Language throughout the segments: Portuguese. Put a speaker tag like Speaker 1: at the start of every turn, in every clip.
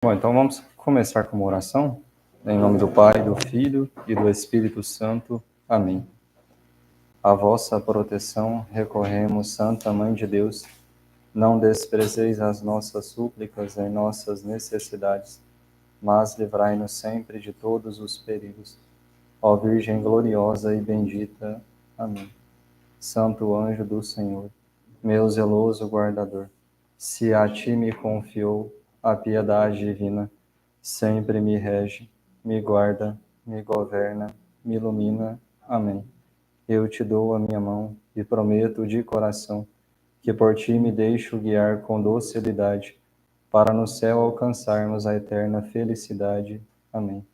Speaker 1: Bom, então vamos começar com uma oração. Em nome do Pai, do Filho e do Espírito Santo. Amém. A vossa proteção recorremos, Santa Mãe de Deus. Não desprezeis as nossas súplicas em nossas necessidades, mas livrai-nos sempre de todos os perigos. Ó Virgem gloriosa e bendita. Amém. Santo anjo do Senhor, meu zeloso guardador, se a ti me confiou a piedade divina, sempre me rege, me guarda, me governa, me ilumina. Amém. Eu te dou a minha mão e prometo de coração que por ti me deixo guiar com docilidade, para no céu alcançarmos a eterna felicidade. Amém.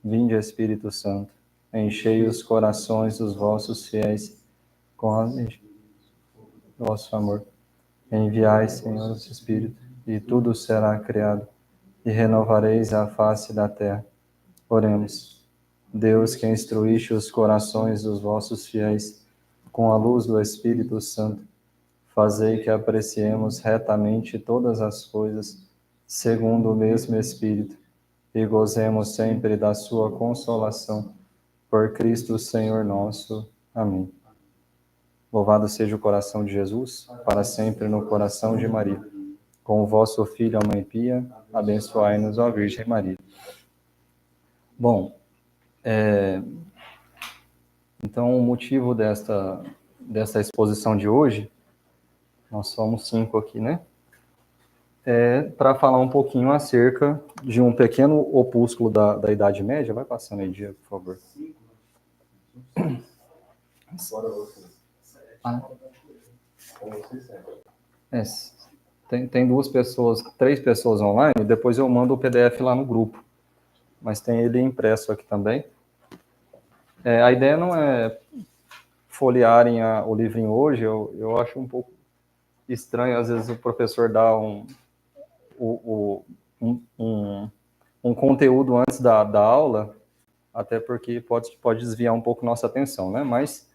Speaker 1: Vinde, Espírito Santo, enchei os corações dos vossos fiéis com a vosso amor. Enviai, Senhor, o Espírito, e tudo será criado, e renovareis a face da terra. Oremos. Deus, que instruíste os corações dos vossos fiéis com a luz do Espírito Santo, fazei que apreciemos retamente todas as coisas, segundo o mesmo Espírito, e gozemos sempre da sua consolação. Por Cristo, Senhor nosso. Amém. Louvado seja o coração de Jesus, para sempre no coração de Maria. Com o vosso Filho, a Mãe Pia, abençoai-nos, ó Virgem Maria. Bom, então o motivo desta exposição de hoje, nós somos 5 aqui, né? É para falar um pouquinho acerca de um pequeno opúsculo da Idade Média. Vai passando aí, Diego, por favor. Tem 3 pessoas online, depois eu mando o PDF lá no grupo, mas tem ele impresso aqui também. A ideia não é folhearem o livrinho hoje, eu acho um pouco estranho, às vezes, o professor dar um conteúdo antes da aula, até porque pode desviar um pouco nossa atenção, né? Mas,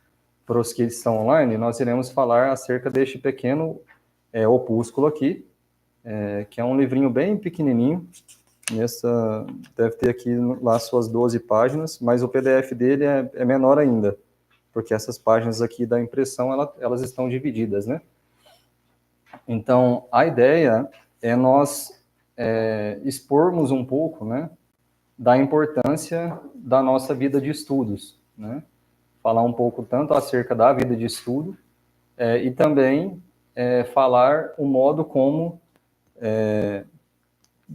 Speaker 1: para os que estão online, nós iremos falar acerca deste pequeno opúsculo aqui, que é um livrinho bem pequenininho. Deve ter aqui lá suas 12 páginas, mas o PDF dele é menor ainda, porque essas páginas aqui da impressão, elas estão divididas, né? Então, a ideia é nós expormos um pouco, né, da importância da nossa vida de estudos, né? Falar um pouco tanto acerca da vida de estudo e também falar o modo como,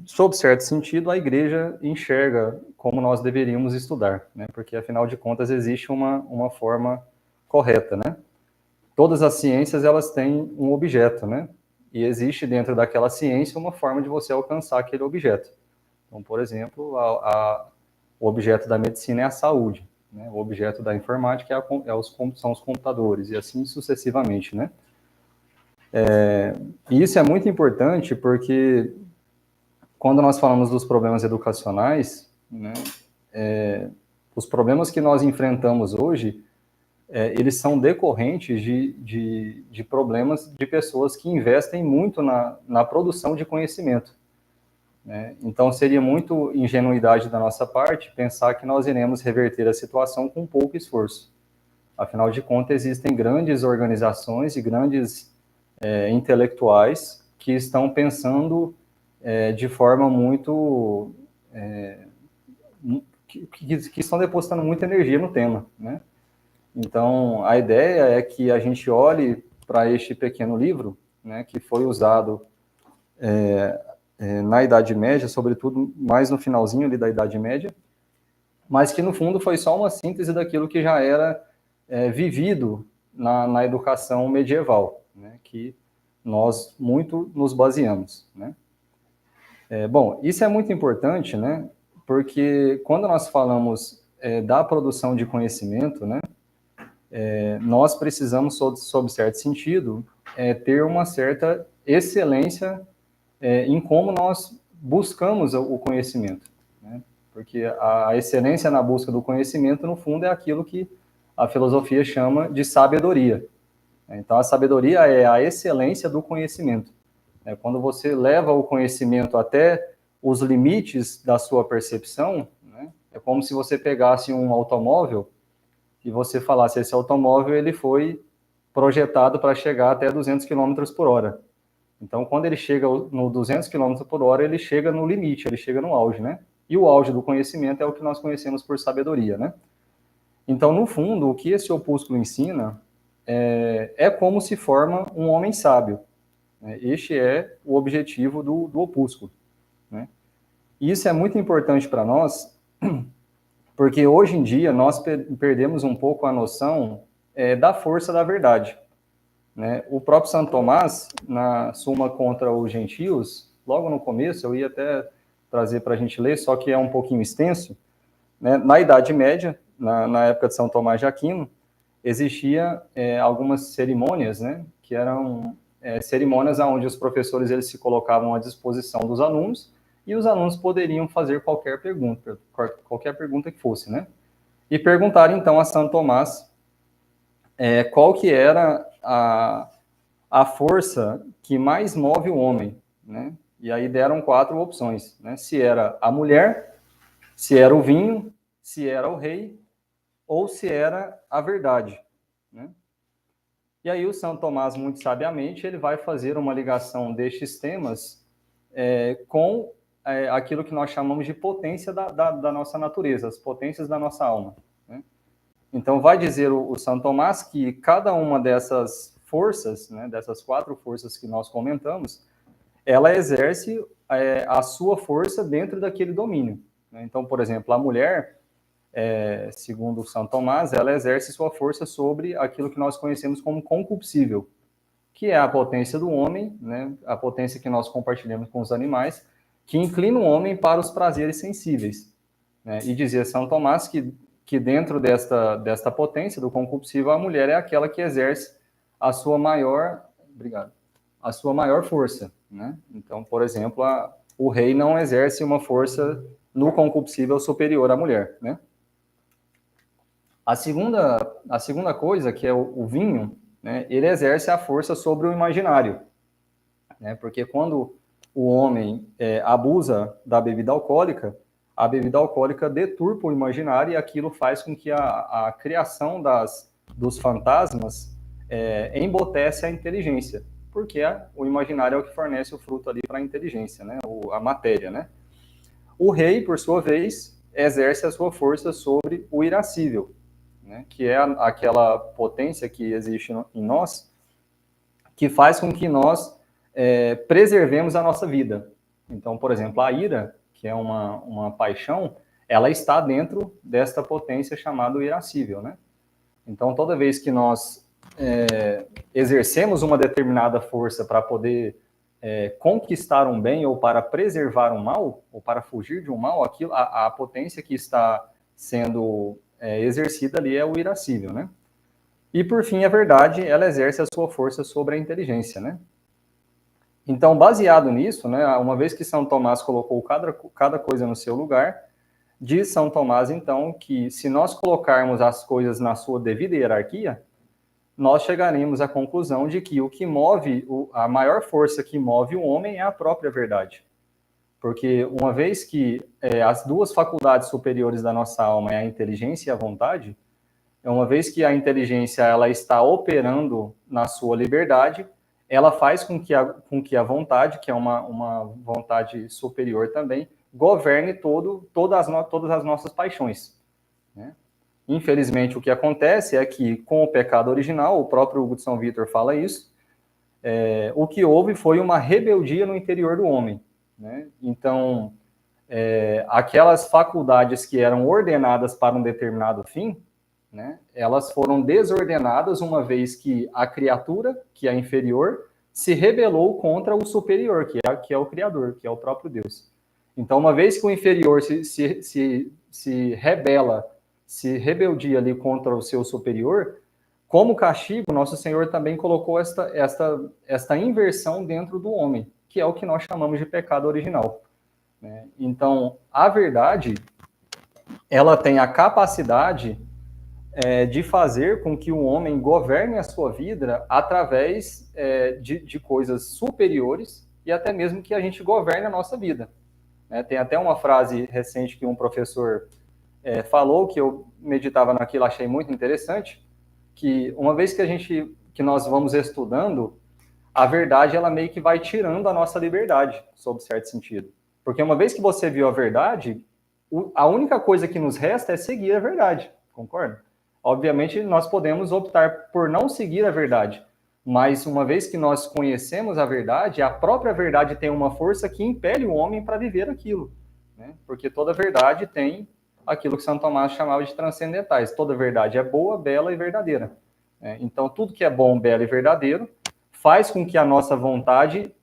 Speaker 1: sob certo sentido, a igreja enxerga como nós deveríamos estudar, né? Porque, afinal de contas, existe uma forma correta, né? Todas as ciências, elas têm um objeto, né? E existe dentro daquela ciência uma forma de você alcançar aquele objeto. Então, por exemplo, o objeto da medicina é a saúde, né? O objeto da informática são os computadores, e assim sucessivamente, né? E isso é muito importante porque, quando nós falamos dos problemas educacionais, né, os problemas que nós enfrentamos hoje, eles são decorrentes de problemas de pessoas que investem muito na produção de conhecimento, né? Então, seria muito ingenuidade da nossa parte pensar que nós iremos reverter a situação com pouco esforço. Afinal de contas, existem grandes organizações e grandes intelectuais que estão pensando de forma muito... que estão depositando muita energia no tema, né? Então, a ideia é que a gente olhe para este pequeno livro, né, que foi usado na Idade Média, sobretudo mais no finalzinho ali da Idade Média, mas que, no fundo, foi só uma síntese daquilo que já era vivido na educação medieval, né, que nós muito nos baseamos, né? Bom, isso é muito importante, né, porque quando nós falamos da produção de conhecimento, né, nós precisamos, sob certo sentido, ter uma certa excelência em como nós buscamos o conhecimento, né? Porque a excelência na busca do conhecimento, no fundo, é aquilo que a filosofia chama de sabedoria. Então, a sabedoria é a excelência do conhecimento. Quando você leva o conhecimento até os limites da sua percepção, né? É como se você pegasse um automóvel e você falasse, esse automóvel ele foi projetado para chegar até 200 km por hora. Então, quando ele chega no 200 km por hora, ele chega no limite, ele chega no auge, né? E o auge do conhecimento é o que nós conhecemos por sabedoria, né? Então, no fundo, o que esse opúsculo ensina é como se forma um homem sábio. Né? Este é o objetivo do opúsculo. Né? E isso é muito importante para nós, porque hoje em dia nós perdemos um pouco a noção da força da verdade. Né? O próprio Santo Tomás, na Suma contra os Gentios, logo no começo, eu ia até trazer para a gente ler, só que é um pouquinho extenso, né? Na Idade Média, na época de São Tomás de Aquino, existia algumas cerimônias, né? Que eram cerimônias onde os professores eles se colocavam à disposição dos alunos e os alunos poderiam fazer qualquer pergunta que fosse, né? E perguntar então a Santo Tomás qual que era a força que mais move o homem, né? E aí deram 4 opções, né? Se era a mulher, se era o vinho, se era o rei, ou se era a verdade, né? E aí o Santo Tomás, muito sabiamente, ele vai fazer uma ligação destes temas com aquilo que nós chamamos de potência da nossa natureza, as potências da nossa alma, né? Então, vai dizer o Santo Tomás que cada uma dessas forças, né, dessas 4 forças que nós comentamos, ela exerce a sua força dentro daquele domínio. Né? Então, por exemplo, a mulher, segundo o Santo Tomás, ela exerce sua força sobre aquilo que nós conhecemos como concupiscível, que é a potência do homem, né, a potência que nós compartilhamos com os animais, que inclina o homem para os prazeres sensíveis. Né? E dizia São Tomás que dentro desta potência do concupiscível, a mulher é aquela que exerce a sua maior força. Né? Então, por exemplo, o rei não exerce uma força no concupiscível superior à mulher. Né? A segunda coisa, que é o vinho, né, ele exerce a força sobre o imaginário. Né? Porque quando o homem abusa da bebida alcoólica, a bebida alcoólica deturpa o imaginário e aquilo faz com que a criação dos fantasmas embotece a inteligência, porque o imaginário é o que fornece o fruto ali para a inteligência, né? A matéria, né? O rei, por sua vez, exerce a sua força sobre o irascível, né? Que é aquela potência que existe em nós, que faz com que nós preservemos a nossa vida. Então, por exemplo, a ira, que é uma paixão, ela está dentro desta potência chamada irascível, né? Então, toda vez que nós exercemos uma determinada força para poder conquistar um bem ou para preservar um mal, ou para fugir de um mal, a potência que está sendo exercida ali é o irascível, né? E, por fim, a verdade, ela exerce a sua força sobre a inteligência, né? Então, baseado nisso, né, uma vez que São Tomás colocou cada coisa no seu lugar, diz São Tomás, então, que se nós colocarmos as coisas na sua devida hierarquia, nós chegaremos à conclusão de que o que move, a maior força que move o homem é a própria verdade. Porque uma vez que as 2 faculdades superiores da nossa alma é a inteligência e a vontade, uma vez que a inteligência ela está operando na sua liberdade, ela faz com que a vontade, que é uma vontade superior também, governe todas as nossas paixões. Né? Infelizmente, o que acontece é que, com o pecado original, o próprio Hugo de São Vítor fala isso, o que houve foi uma rebeldia no interior do homem. Né? Então, aquelas faculdades que eram ordenadas para um determinado fim, né, elas foram desordenadas uma vez que a criatura, que é inferior, se rebelou contra o superior, que é o Criador, que é o próprio Deus. Então, uma vez que o inferior se rebela, se rebeldia ali contra o seu superior, como castigo, nosso Senhor também colocou esta inversão dentro do homem, que é o que nós chamamos de pecado original. Né? Então, a verdade, ela tem a capacidade de fazer com que o homem governe a sua vida através de coisas superiores e até mesmo que a gente governe a nossa vida. né? Tem até uma frase recente que um professor falou, que eu meditava naquilo, achei muito interessante, que uma vez que nós vamos estudando, a verdade, ela meio que vai tirando a nossa liberdade, sob certo sentido. Porque uma vez que você viu a verdade, a única coisa que nos resta é seguir a verdade, concorda? Obviamente, nós podemos optar por não seguir a verdade, mas uma vez que nós conhecemos a própria verdade tem uma força que impele o homem para viver aquilo, né? Porque toda verdade tem aquilo que Santo Tomás chamava de transcendentais. Toda verdade é boa, bela e verdadeira. Então, tudo que é bom, belo e verdadeiro faz com que a nossa vontade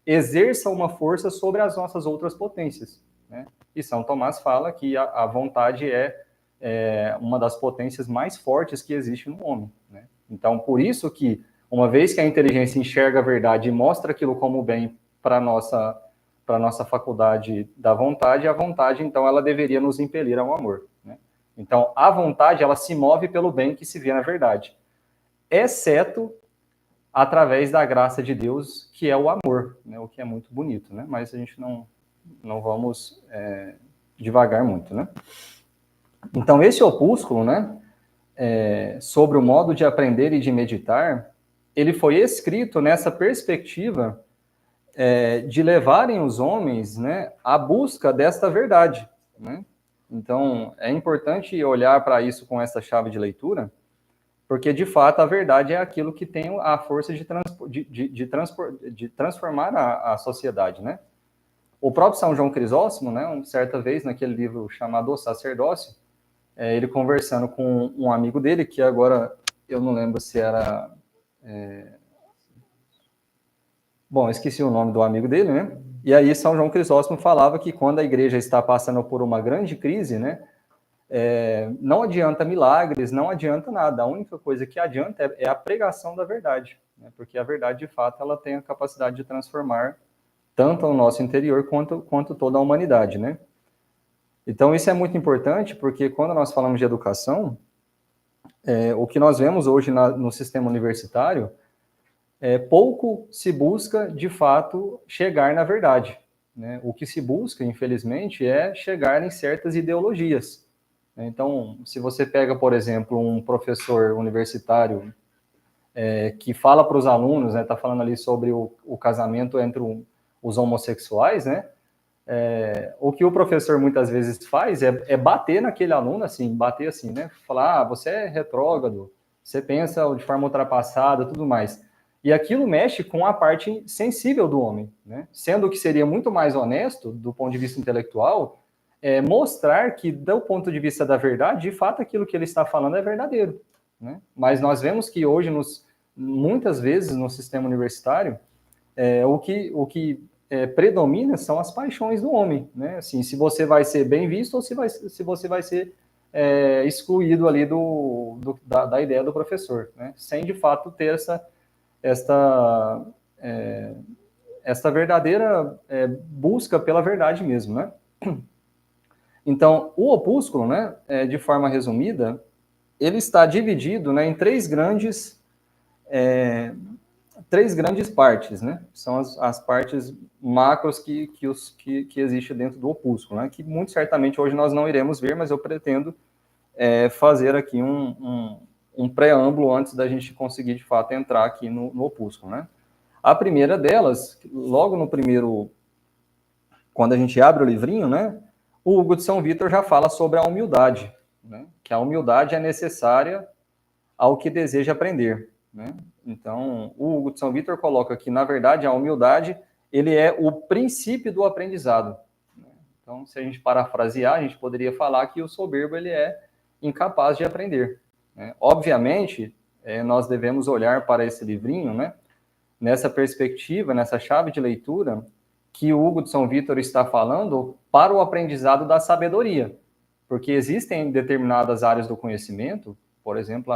Speaker 1: exerça uma força sobre as nossas outras potências, né? E São Tomás fala que a vontade é uma das potências mais fortes que existe no homem, né? Então, por isso que, uma vez que a inteligência enxerga a verdade e mostra aquilo como bem para a nossa faculdade da vontade, a vontade, então, ela deveria nos impelir ao amor, né? Então, a vontade, ela se move pelo bem que se vê na verdade, exceto através da graça de Deus, que é o amor, né? O que é muito bonito, né? Mas a gente não vamos devagar muito, né? Então, esse opúsculo, né, sobre o modo de aprender e de meditar, ele foi escrito nessa perspectiva de levarem os homens, né, à busca desta verdade, né? Então, é importante olhar para isso com essa chave de leitura, porque, de fato, a verdade é aquilo que tem a força de transformar a sociedade, né? O próprio São João Crisóstomo, né, certa vez, naquele livro chamado O Sacerdócio, ele conversando com um amigo dele, que agora eu não lembro se era... Bom, esqueci o nome do amigo dele, né? E aí São João Crisóstomo falava que quando a igreja está passando por uma grande crise, né, não adianta milagres, não adianta nada. A única coisa que adianta é a pregação da verdade, né? Porque a verdade, de fato, ela tem a capacidade de transformar tanto o nosso interior quanto toda a humanidade, né? Então, isso é muito importante, porque quando nós falamos de educação, o que nós vemos hoje no sistema universitário, pouco se busca, de fato, chegar na verdade, né? O que se busca, infelizmente, é chegar em certas ideologias. Então, se você pega, por exemplo, um professor universitário que fala para os alunos, né, tá falando ali sobre o casamento entre os homossexuais, né? O que o professor muitas vezes faz é bater naquele aluno, assim, bater assim, né? Falar, você é retrógrado, você pensa de forma ultrapassada, tudo mais. E aquilo mexe com a parte sensível do homem, né? Sendo que seria muito mais honesto, do ponto de vista intelectual, mostrar que, do ponto de vista da verdade, de fato, aquilo que ele está falando é verdadeiro, né? Mas nós vemos que hoje, muitas vezes, no sistema universitário, o que predomina são as paixões do homem, né? Assim, se você vai ser bem visto ou se você vai ser excluído ali da ideia do professor, né? Sem, de fato, ter esta verdadeira busca pela verdade mesmo, né? Então, o opúsculo, né, de forma resumida, ele está dividido, né, em três grandes partes, né? São as partes macros que existem dentro do opúsculo, né? Que muito certamente hoje nós não iremos ver, mas eu pretendo fazer aqui um preâmbulo antes da gente conseguir, de fato, entrar aqui no opúsculo, né? A primeira delas, logo no primeiro, quando a gente abre o livrinho, né? O Hugo de São Vítor já fala sobre a humildade, né? Que a humildade é necessária ao que deseja aprender, né? Então, o Hugo de São Vítor coloca que, na verdade, a humildade, ele é o princípio do aprendizado. Então, se a gente parafrasear, a gente poderia falar que o soberbo, ele é incapaz de aprender, né? Obviamente, nós devemos olhar para esse livrinho, né, nessa perspectiva, nessa chave de leitura, que o Hugo de São Vítor está falando para o aprendizado da sabedoria, porque existem determinadas áreas do conhecimento, por exemplo,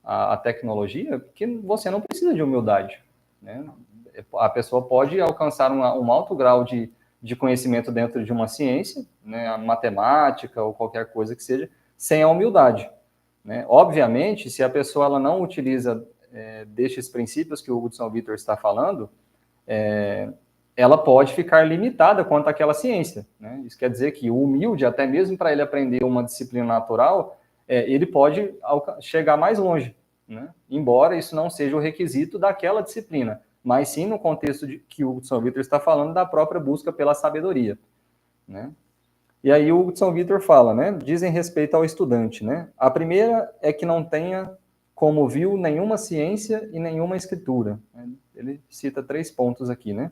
Speaker 1: a tecnologia, que você não precisa de humildade, né? A pessoa pode alcançar um alto grau de conhecimento dentro de uma ciência, né, a matemática ou qualquer coisa que seja, sem a humildade, né? Obviamente, se a pessoa ela não utiliza destes princípios que o Hugo de São Vítor está falando, ela pode ficar limitada quanto àquela ciência, né? Isso quer dizer que o humilde, até mesmo para ele aprender uma disciplina natural, ele pode chegar mais longe, né? Embora isso não seja o requisito daquela disciplina, mas sim no contexto de que o São Vítor está falando da própria busca pela sabedoria, né? E aí o São Vítor fala, né? Dizem respeito ao estudante, né? A primeira é que não tenha, como viu, nenhuma ciência e nenhuma escritura. Ele cita 3 pontos aqui, né?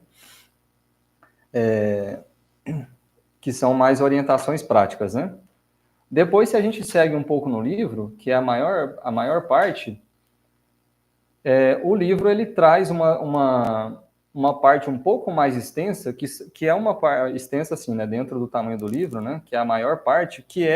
Speaker 1: Que são mais orientações práticas, né? Depois, se a gente segue um pouco no livro, que é a maior parte, o livro ele traz uma parte um pouco mais extensa, que é uma parte extensa assim, né, dentro do tamanho do livro, né, que é a maior parte, que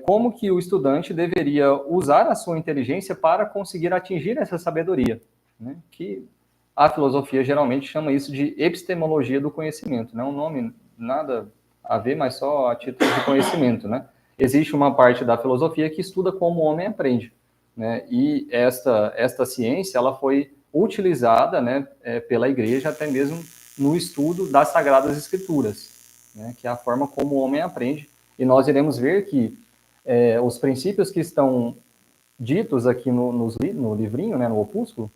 Speaker 1: como que o estudante deveria usar a sua inteligência para conseguir atingir essa sabedoria, né, que a filosofia geralmente chama isso de epistemologia do conhecimento, não é um nome nada a ver, mas só a título de conhecimento, né? Existe uma parte da filosofia que estuda como o homem aprende, né? E esta ciência ela foi utilizada, né, pela Igreja até mesmo no estudo das Sagradas Escrituras, né, que é a forma como o homem aprende. E nós iremos ver que os princípios que estão ditos aqui no livrinho, né, no opúsculo,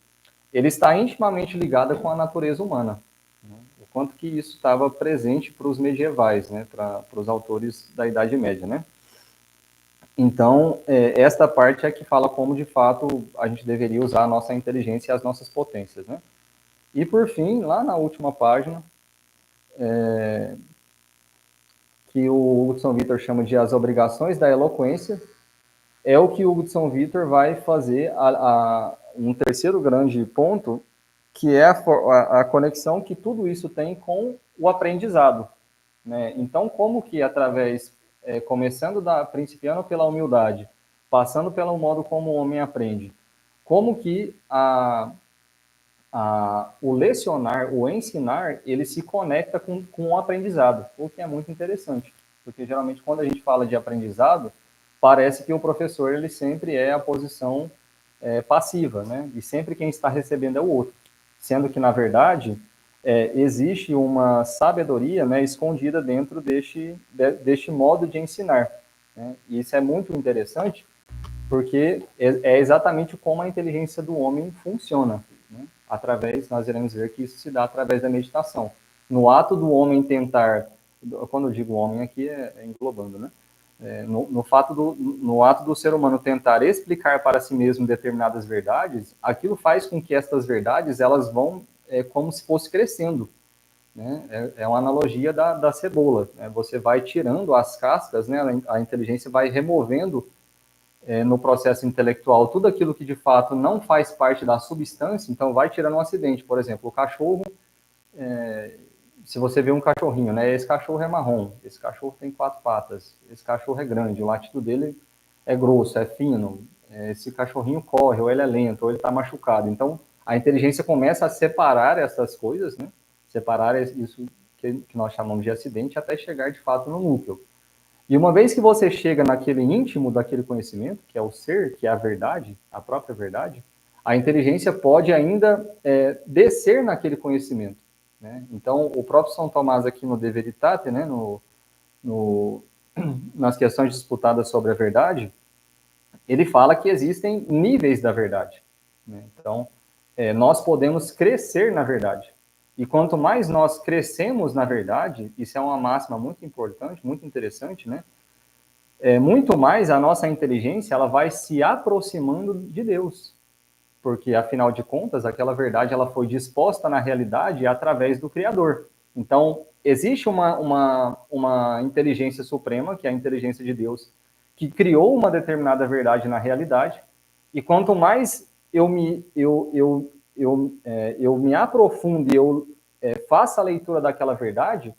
Speaker 1: ele está intimamente ligado com a natureza humana, né? O quanto que isso estava presente para os medievais, né, para os autores da Idade Média, né? Então, esta parte é que fala como, de fato, a gente deveria usar a nossa inteligência e as nossas potências, né? E, por fim, lá na última página, que o Hugo de São Vítor chama de as obrigações da eloquência, é o que o Hugo de São Vítor vai fazer um terceiro grande ponto, que é a conexão que tudo isso tem com o aprendizado, né? Então, como que através, principiando pela humildade, passando pelo modo como o homem aprende, como que o lecionar, o ensinar, ele se conecta com o aprendizado, o que é muito interessante, porque geralmente quando a gente fala de aprendizado, parece que o professor ele sempre é a posição passiva, né? E sempre quem está recebendo é o outro, sendo que na verdade existe uma sabedoria, né, escondida dentro deste modo de ensinar, né? E isso é muito interessante porque é exatamente como a inteligência do homem funciona, né? Nós iremos ver que isso se dá através da meditação. No ato do homem tentar, quando eu digo homem aqui é englobando, né? No ato do ser humano tentar explicar para si mesmo determinadas verdades, aquilo faz com que estas verdades elas vão como se fosse crescendo, né? É uma analogia da cebola, né? Você vai tirando as cascas, né? A inteligência vai removendo no processo intelectual tudo aquilo que de fato não faz parte da substância, então vai tirando um acidente. Por exemplo, o cachorro, se você vê um cachorrinho, né? Esse cachorro é marrom, esse cachorro tem 4 patas, esse cachorro é grande, o latido dele é grosso, é fino, esse cachorrinho corre, ou ele é lento, ou ele está machucado. Então, a inteligência começa a separar essas coisas, né? Separar isso que nós chamamos de acidente até chegar de fato no núcleo. E uma vez que você chega naquele íntimo daquele conhecimento, que é o ser, que é a verdade, a própria verdade, a inteligência pode ainda descer naquele conhecimento, né? Então, o próprio São Tomás aqui no De Veritate, né, no, nas questões disputadas sobre a verdade, ele fala que existem níveis da verdade, né? Então, nós podemos crescer na verdade. E quanto mais nós crescemos na verdade, isso é uma máxima muito importante, muito interessante, né? Muito mais a nossa inteligência ela vai se aproximando de Deus, porque afinal de contas aquela verdade ela foi disposta na realidade através do Criador. Então existe uma inteligência suprema que é a inteligência de Deus que criou uma determinada verdade na realidade e quanto mais eu me aprofundo e eu faça a leitura daquela verdade,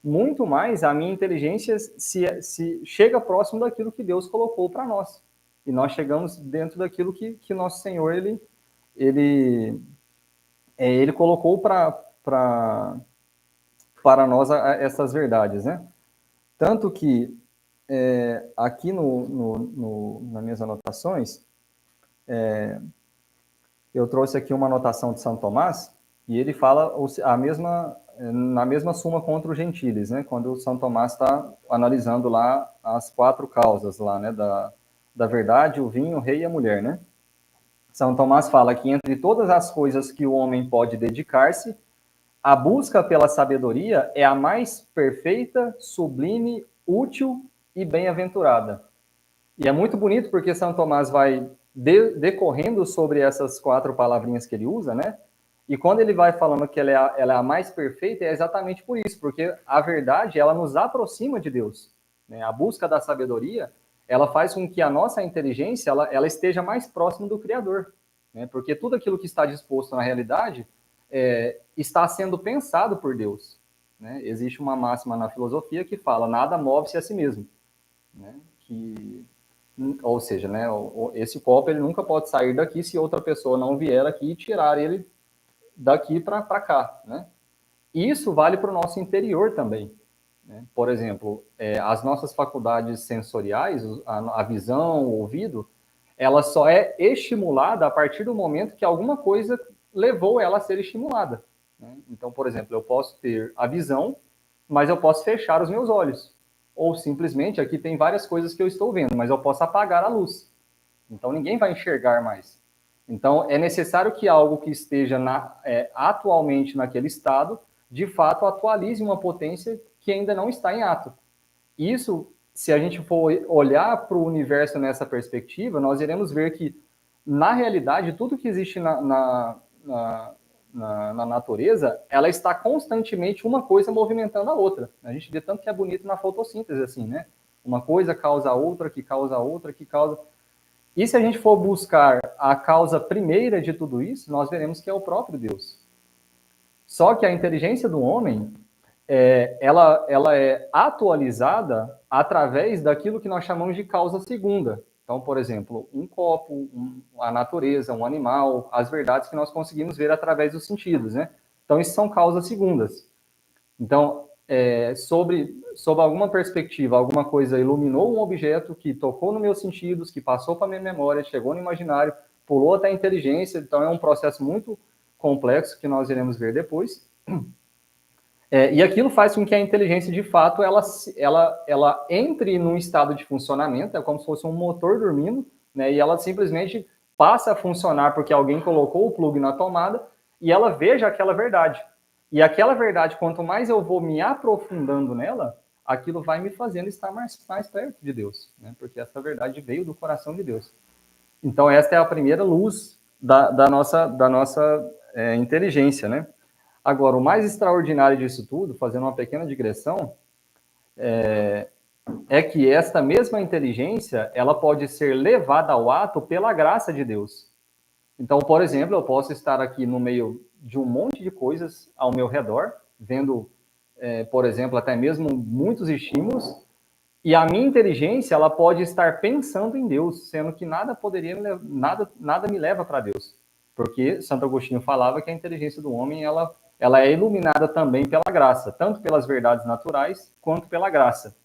Speaker 1: muito mais a minha inteligência se chega próximo daquilo que Deus colocou para nós. E nós chegamos dentro daquilo que nosso Senhor ele, ele colocou para nós essas verdades, né? Tanto que aqui nas minhas anotações, eu trouxe aqui uma anotação de São Tomás, E ele fala na mesma Suma contra os Gentiles, né? Quando São Tomás está analisando lá as 4 causas lá, né? Da verdade, o vinho, o rei e a mulher, né? São Tomás fala que entre todas as coisas que o homem pode dedicar-se, a busca pela sabedoria é a mais perfeita, sublime, útil e bem-aventurada. E é muito bonito porque São Tomás vai decorrendo sobre essas 4 palavrinhas que ele usa, né? E quando ele vai falando que ela é a mais perfeita, é exatamente por isso, porque a verdade, ela nos aproxima de Deus. Né? A busca da sabedoria, ela faz com que a nossa inteligência, ela esteja mais próxima do Criador. Né? Porque tudo aquilo que está disposto na realidade está sendo pensado por Deus. Né? Existe uma máxima na filosofia que fala, nada move-se a si mesmo. Né? Ou seja, né, esse copo ele nunca pode sair daqui se outra pessoa não vier aqui e tirar ele daqui para cá, né? Isso vale para o nosso interior também. Né? Por exemplo, as nossas faculdades sensoriais, a visão, o ouvido, ela só é estimulada a partir do momento que alguma coisa levou ela a ser estimulada. Né? Então, por exemplo, eu posso ter a visão, mas eu posso fechar os meus olhos. Ou simplesmente, aqui tem várias coisas que eu estou vendo, mas eu posso apagar a luz. Então, ninguém vai enxergar mais. Então, é necessário que algo que esteja atualmente naquele estado, de fato, atualize uma potência que ainda não está em ato. Isso, se a gente for olhar para o universo nessa perspectiva, nós iremos ver que, na realidade, tudo que existe na natureza, ela está constantemente uma coisa movimentando a outra. A gente vê tanto que é bonito na fotossíntese, assim, né? Uma coisa causa a outra, que causa a outra, que causa... E se a gente for buscar a causa primeira de tudo isso, nós veremos que é o próprio Deus. Só que a inteligência do homem, ela é atualizada através daquilo que nós chamamos de causa segunda. Então, por exemplo, um copo, a natureza, um animal, as verdades que nós conseguimos ver através dos sentidos, né? Então, isso são causas segundas. Então, sob alguma perspectiva, alguma coisa iluminou um objeto que tocou nos meus sentidos, que passou para a minha memória, chegou no imaginário, pulou até a inteligência. Então, é um processo muito complexo que nós iremos ver depois. E aquilo faz com que a inteligência, de fato, ela entre num estado de funcionamento, é como se fosse um motor dormindo, né? E ela simplesmente passa a funcionar porque alguém colocou o plug na tomada e ela veja aquela verdade. E aquela verdade, quanto mais eu vou me aprofundando nela, aquilo vai me fazendo estar mais perto de Deus, né? Porque essa verdade veio do coração de Deus. Então, esta é a primeira luz da nossa inteligência, né? Agora, o mais extraordinário disso tudo, fazendo uma pequena digressão, é que esta mesma inteligência, ela pode ser levada ao ato pela graça de Deus. Então, por exemplo, eu posso estar aqui no meio de um monte de coisas ao meu redor, vendo, por exemplo, até mesmo muitos estímulos, e a minha inteligência, ela pode estar pensando em Deus, sendo que nada me leva para Deus. Porque Santo Agostinho falava que a inteligência do homem, ela é iluminada também pela graça, tanto pelas verdades naturais, quanto pela graça.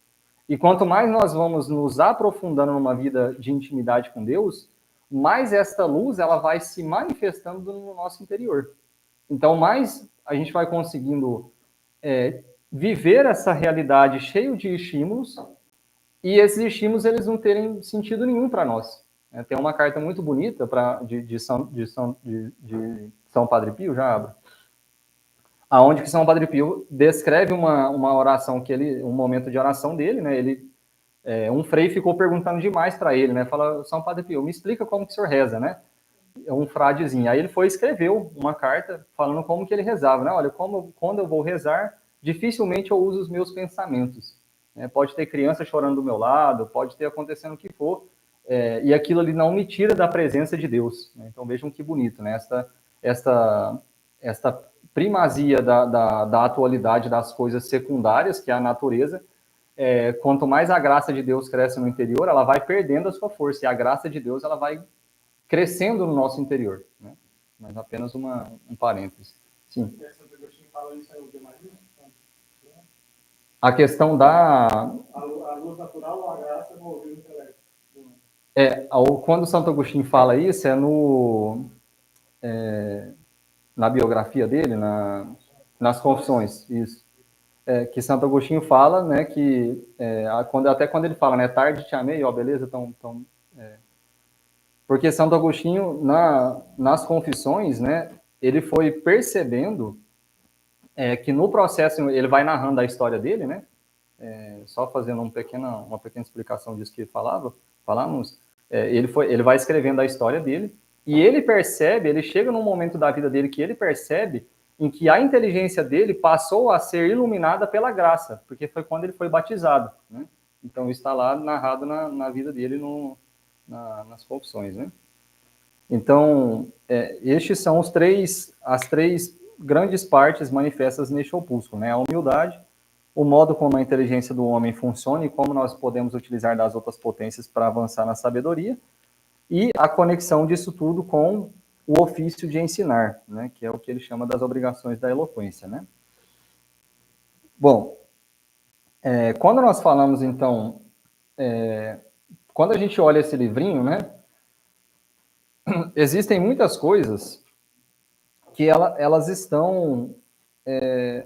Speaker 1: E quanto mais nós vamos nos aprofundando numa vida de intimidade com Deus, mais esta luz ela vai se manifestando no nosso interior. Então, mais a gente vai conseguindo viver essa realidade cheio de estímulos, e esses estímulos eles não terem sentido nenhum para nós. Tem uma carta muito bonita de São Padre Pio, já abro, aonde que São Padre Pio descreve uma oração um momento de oração dele, né? Um frei ficou perguntando demais para ele, né? Fala, São Padre Pio, me explica como que o senhor reza, né? Um fradezinho. Aí ele foi e escreveu uma carta falando como que ele rezava, né? Olha, quando eu vou rezar, dificilmente eu uso os meus pensamentos. Pode ter criança chorando do meu lado, pode ter acontecendo o que for, e aquilo ali não me tira da presença de Deus. Né? Então vejam que bonito, né? Esta primazia da atualidade das coisas secundárias, que é a natureza, quanto mais a graça de Deus cresce no interior, ela vai perdendo a sua força, e a graça de Deus ela vai crescendo no nosso interior. Né? Mas apenas um parênteses. Sim. A questão da... A luz natural ou a graça envolveu o intelecto? Quando Santo Agostinho fala isso, na biografia dele, nas Confissões, isso. Que Santo Agostinho fala, né, que até quando ele fala, né, tarde te amei, ó, beleza, porque Santo Agostinho, nas Confissões, né, ele foi percebendo que no processo, ele vai narrando a história dele, né, só fazendo uma pequena explicação disso que falamos, ele vai escrevendo a história dele, e ele chega num momento da vida dele que ele percebe em que a inteligência dele passou a ser iluminada pela graça, porque foi quando ele foi batizado, né? Então isso está lá narrado na vida dele nas Confissões, né? Então, estes são as três grandes partes manifestas neste opúsculo, né? A humildade, o modo como a inteligência do homem funciona e como nós podemos utilizar das outras potências para avançar na sabedoria, e a conexão disso tudo com o ofício de ensinar, né? Que é o que ele chama das obrigações da eloquência, né? Bom, quando nós falamos, então, quando a gente olha esse livrinho, né? Existem muitas coisas que elas estão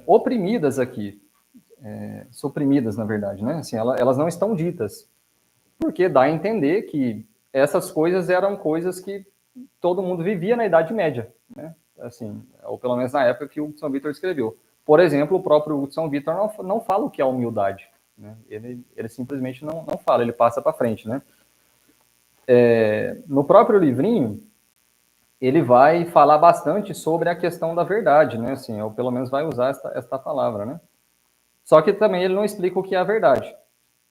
Speaker 1: oprimidas aqui, suprimidas, na verdade, né? Assim, elas não estão ditas, porque dá a entender que essas coisas eram coisas que todo mundo vivia na Idade Média, né? Assim, ou pelo menos na época que o São Vítor escreveu. Por exemplo, o próprio São Vítor não fala o que é humildade, né? Ele simplesmente não fala, ele passa para frente, né? No próprio livrinho, ele vai falar bastante sobre a questão da verdade, né? Assim, ou pelo menos vai usar esta palavra, né? Só que também ele não explica o que é a verdade.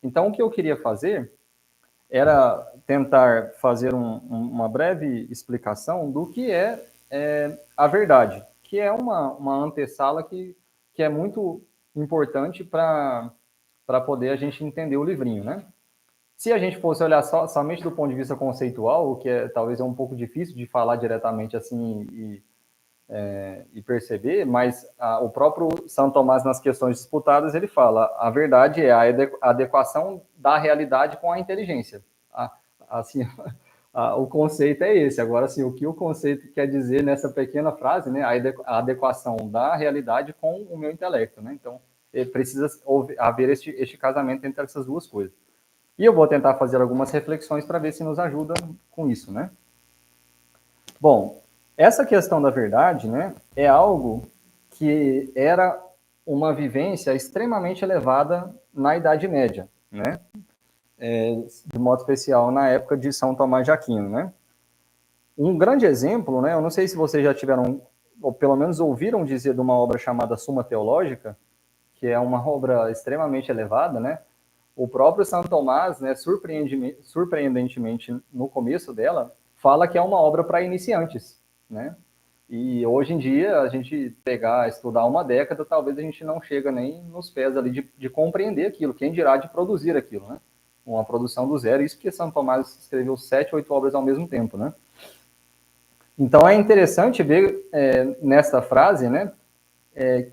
Speaker 1: Então, o que eu queria fazer era tentar fazer uma breve explicação do que é a verdade, que é uma antessala que é muito importante para poder a gente entender o livrinho, né? Se a gente fosse olhar somente do ponto de vista conceitual, o que talvez é um pouco difícil de falar diretamente assim e perceber, mas o próprio São Tomás, nas questões disputadas, ele fala: a verdade é a adequação da realidade com a inteligência. Assim, o conceito é esse. Agora, assim, o que o conceito quer dizer nessa pequena frase, né? A adequação da realidade com o meu intelecto, né? Então, precisa haver este casamento entre essas duas coisas. E eu vou tentar fazer algumas reflexões para ver se nos ajuda com isso, né? Bom, essa questão da verdade, né, é algo que era uma vivência extremamente elevada na Idade Média, né? De modo especial na época de São Tomás de Aquino, né? Um grande exemplo, né? Eu não sei se vocês já tiveram, ou pelo menos ouviram dizer de uma obra chamada Suma Teológica, que é uma obra extremamente elevada, né? O próprio Santo Tomás, né, surpreendentemente, no começo dela, fala que é uma obra para iniciantes, né? E hoje em dia, a gente pegar, estudar uma década, talvez a gente não chega nem nos pés ali de compreender aquilo, quem dirá de produzir aquilo, né? Uma produção do zero, isso porque Santo Tomás escreveu 7, 8 obras ao mesmo tempo, né? Então é interessante ver nessa frase, né,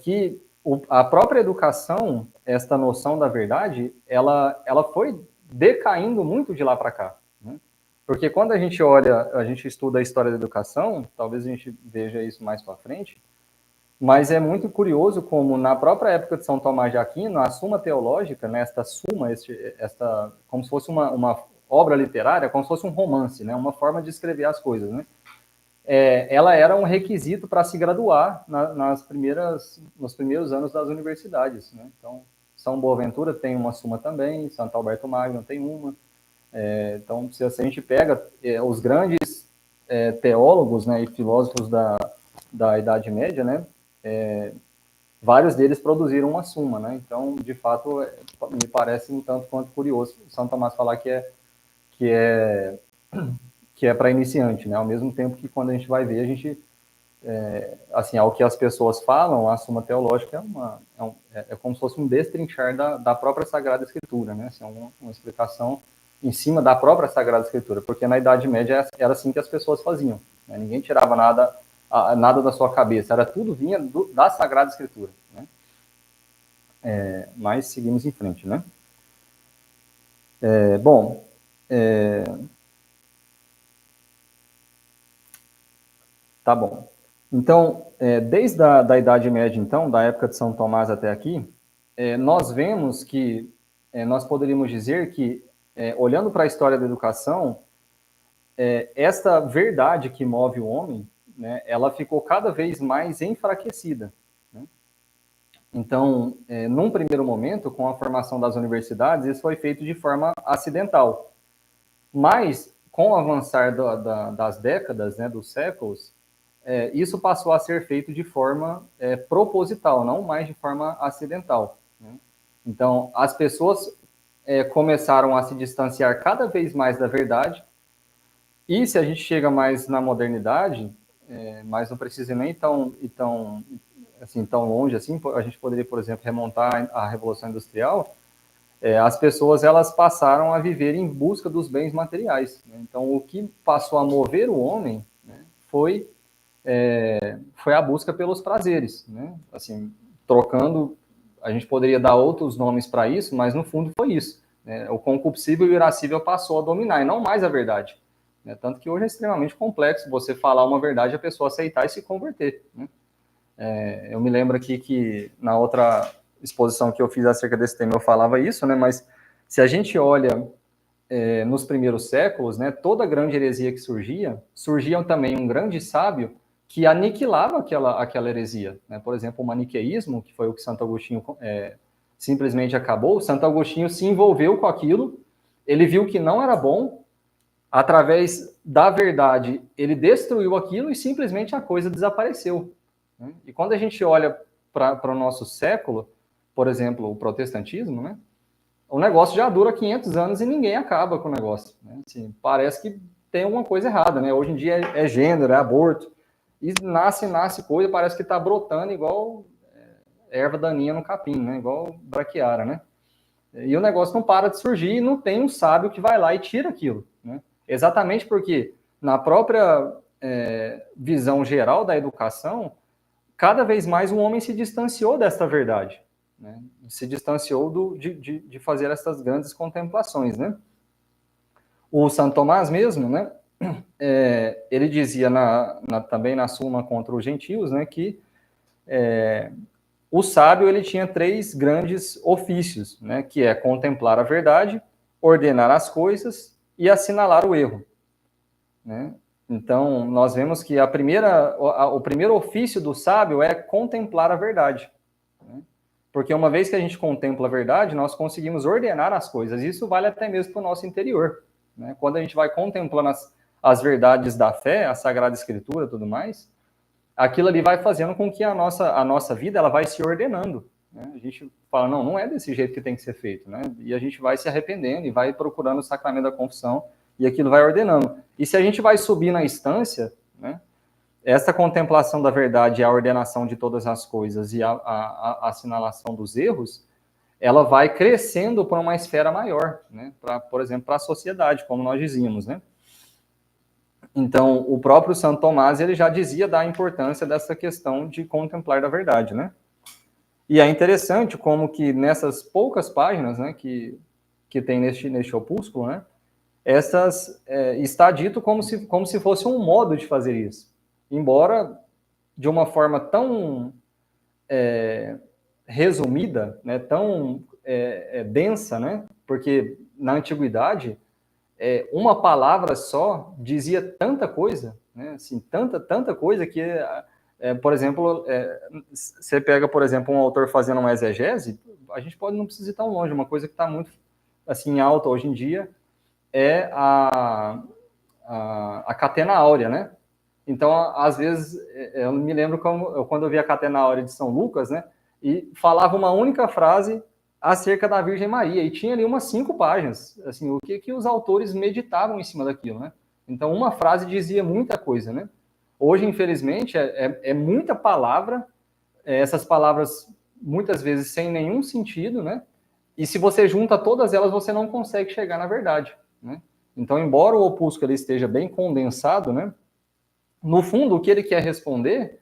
Speaker 1: que a própria educação, esta noção da verdade, ela foi decaindo muito de lá para cá, né? Porque quando a gente olha, a gente estuda a história da educação, talvez a gente veja isso mais para frente, mas é muito curioso como na própria época de São Tomás de Aquino, a Suma Teológica, né, esta suma, como se fosse uma obra literária, como se fosse um romance, né, uma forma de escrever as coisas, né? Ela era um requisito para se graduar nos primeiros anos das universidades, né? Então, São Boaventura tem uma suma também, Santo Alberto Magno tem uma. Então, se a gente pega os grandes teólogos, né, e filósofos da Idade Média, né, vários deles produziram uma suma, né? Então, de fato, me parece um tanto quanto curioso São Tomás falar que é que é para iniciante, né? Ao mesmo tempo que quando a gente vai ver, a gente assim, ao que as pessoas falam, a Suma Teológica é como se fosse um destrinchar da própria Sagrada Escritura, né? Assim, uma explicação em cima da própria Sagrada Escritura, porque na Idade Média era assim que as pessoas faziam, né? Ninguém tirava nada da sua cabeça, era tudo vinha da Sagrada Escritura, né? Mas seguimos em frente, né? Bom, tá bom. Então, desde a Idade Média, então, da época de São Tomás até aqui, nós vemos que, nós poderíamos dizer que, olhando para a história da educação, esta verdade que move o homem, né, ela ficou cada vez mais enfraquecida. Né? Então, num primeiro momento, com a formação das universidades, isso foi feito de forma acidental. Mas, com o avançar das décadas, né, dos séculos, isso passou a ser feito de forma proposital, não mais de forma acidental. Né? Então, as pessoas começaram a se distanciar cada vez mais da verdade, e se a gente chega mais na modernidade, mas não precisa nem tão longe assim, a gente poderia, por exemplo, remontar à Revolução Industrial, as pessoas elas passaram a viver em busca dos bens materiais. Né? Então, o que passou a mover o homem, né, foi a busca pelos prazeres. Né? Assim, trocando, a gente poderia dar outros nomes para isso, mas no fundo foi isso. Né? O concupiscível e o irascível passou a dominar, e não mais a verdade. Né? Tanto que hoje é extremamente complexo você falar uma verdade e a pessoa aceitar e se converter. Né? Eu me lembro aqui que na outra exposição que eu fiz acerca desse tema eu falava isso, né? Mas se a gente olha nos primeiros séculos, né, toda grande heresia que surgia também um grande sábio que aniquilava aquela heresia. Né? Por exemplo, o maniqueísmo, que foi o que Santo Agostinho simplesmente acabou, Santo Agostinho se envolveu com aquilo, ele viu que não era bom, através da verdade, ele destruiu aquilo e simplesmente a coisa desapareceu. Né? E quando a gente olha para o nosso século, por exemplo, o protestantismo, né? O negócio já dura 500 anos e ninguém acaba com o negócio. Né? Assim, parece que tem alguma coisa errada. Né? Hoje em dia é gênero, é aborto, e nasce coisa, parece que está brotando igual erva daninha no capim, né? Igual braquiara, né? E o negócio não para de surgir e não tem um sábio que vai lá e tira aquilo. Né? Exatamente porque na própria visão geral da educação, cada vez mais o homem se distanciou desta verdade. Né? Se distanciou de fazer essas grandes contemplações. Né? O Santo Tomás mesmo, né, ele dizia também na Suma contra os Gentios, né, que o sábio ele tinha 3 grandes ofícios, né, que é contemplar a verdade, ordenar as coisas e assinalar o erro. Né? Então, nós vemos que o primeiro ofício do sábio é contemplar a verdade. Né? Porque uma vez que a gente contempla a verdade, nós conseguimos ordenar as coisas. Isso vale até mesmo para o nosso interior. Né? Quando a gente vai contemplando as verdades da fé, a Sagrada Escritura e tudo mais, aquilo ali vai fazendo com que a nossa vida ela vai se ordenando. Né? A gente fala, não é desse jeito que tem que ser feito. Né? E a gente vai se arrependendo e vai procurando o sacramento da confissão e aquilo vai ordenando. E se a gente vai subir na instância, né, essa contemplação da verdade, a ordenação de todas as coisas e a assinalação dos erros, ela vai crescendo para uma esfera maior, né? Por exemplo, para a sociedade, como nós dizíamos. Né? Então, o próprio Santo Tomás ele já dizia da importância dessa questão de contemplar da verdade. Né? E é interessante como que nessas poucas páginas, né, que tem neste opúsculo, né, está dito como se fosse um modo de fazer isso. Embora de uma forma tão resumida, né, tão densa, né, porque na antiguidade uma palavra só dizia tanta coisa, né, assim, tanta coisa que, por exemplo, você pega, por exemplo, um autor fazendo uma exegese, a gente não precisa ir tão longe, uma coisa que está muito assim alta hoje em dia é a catena áurea, né? Então, às vezes, eu me lembro quando eu vi a catena áurea de São Lucas, né? E falava uma única frase acerca da Virgem Maria, e tinha ali umas 5 páginas, assim, o que os autores meditavam em cima daquilo, né? Então, uma frase dizia muita coisa, né? Hoje, infelizmente, é muita palavra, essas palavras, muitas vezes, sem nenhum sentido, né? E se você junta todas elas, você não consegue chegar na verdade, né? Então, embora o opúsculo ele esteja bem condensado, né? No fundo, o que ele quer responder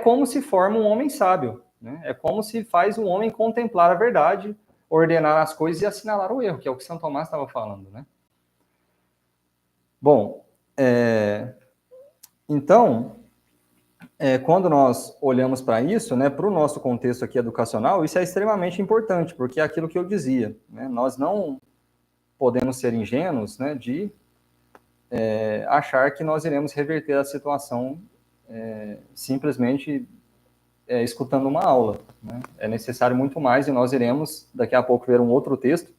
Speaker 1: como se forma um homem sábio, né? É como se faz um homem contemplar a verdade, ordenar as coisas e assinalar o erro, que é o que São Tomás estava falando, né? Bom, então, quando nós olhamos para isso, né, para o nosso contexto aqui educacional, isso é extremamente importante, porque é aquilo que eu dizia, né, nós não podemos ser ingênuos, né, de achar que nós iremos reverter a situação simplesmente escutando uma aula, né? É necessário muito mais, e nós iremos daqui a pouco ver um outro texto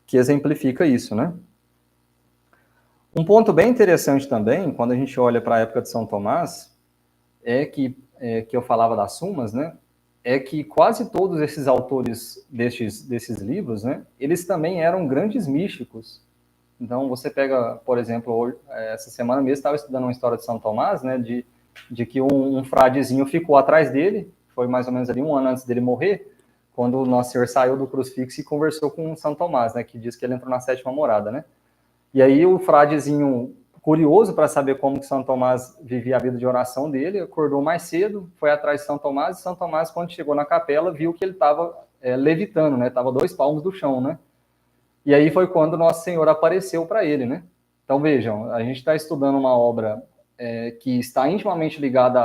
Speaker 1: que exemplifica isso, né? Um ponto bem interessante também, quando a gente olha para a época de São Tomás, que eu falava das Sumas, né? É que quase todos esses autores desses livros, né? Eles também eram grandes místicos. Então, você pega, por exemplo, essa semana mesmo estava estudando uma história de São Tomás, né? De que um fradezinho ficou atrás dele, foi mais ou menos ali um ano antes dele morrer, quando o Nosso Senhor saiu do crucifixo e conversou com São Tomás, né? Que diz que ele entrou na sétima morada, né? E aí o fradezinho, curioso para saber como que São Tomás vivia a vida de oração dele, acordou mais cedo, foi atrás de São Tomás, e São Tomás, quando chegou na capela, viu que ele estava levitando, né? Estava 2 palmos do chão, né? E aí foi quando Nosso Senhor apareceu para ele, né? Então vejam, a gente está estudando uma obra que está intimamente ligada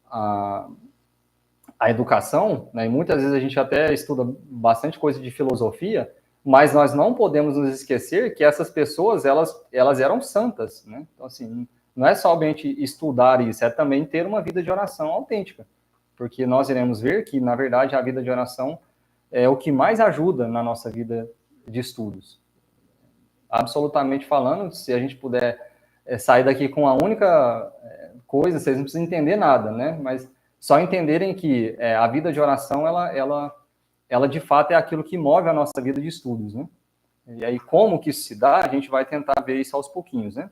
Speaker 1: à educação, né? E muitas vezes a gente até estuda bastante coisa de filosofia, mas nós não podemos nos esquecer que essas pessoas, elas eram santas, né? Então, assim, não é somente estudar isso, é também ter uma vida de oração autêntica, porque nós iremos ver que, na verdade, a vida de oração é o que mais ajuda na nossa vida de estudos. Absolutamente falando, se a gente puder sair daqui com a única coisa, vocês não precisam entender nada, né? Mas só entenderem que a vida de oração, ela de fato é aquilo que move a nossa vida de estudos, né? E aí, como que isso se dá, a gente vai tentar ver isso aos pouquinhos, né?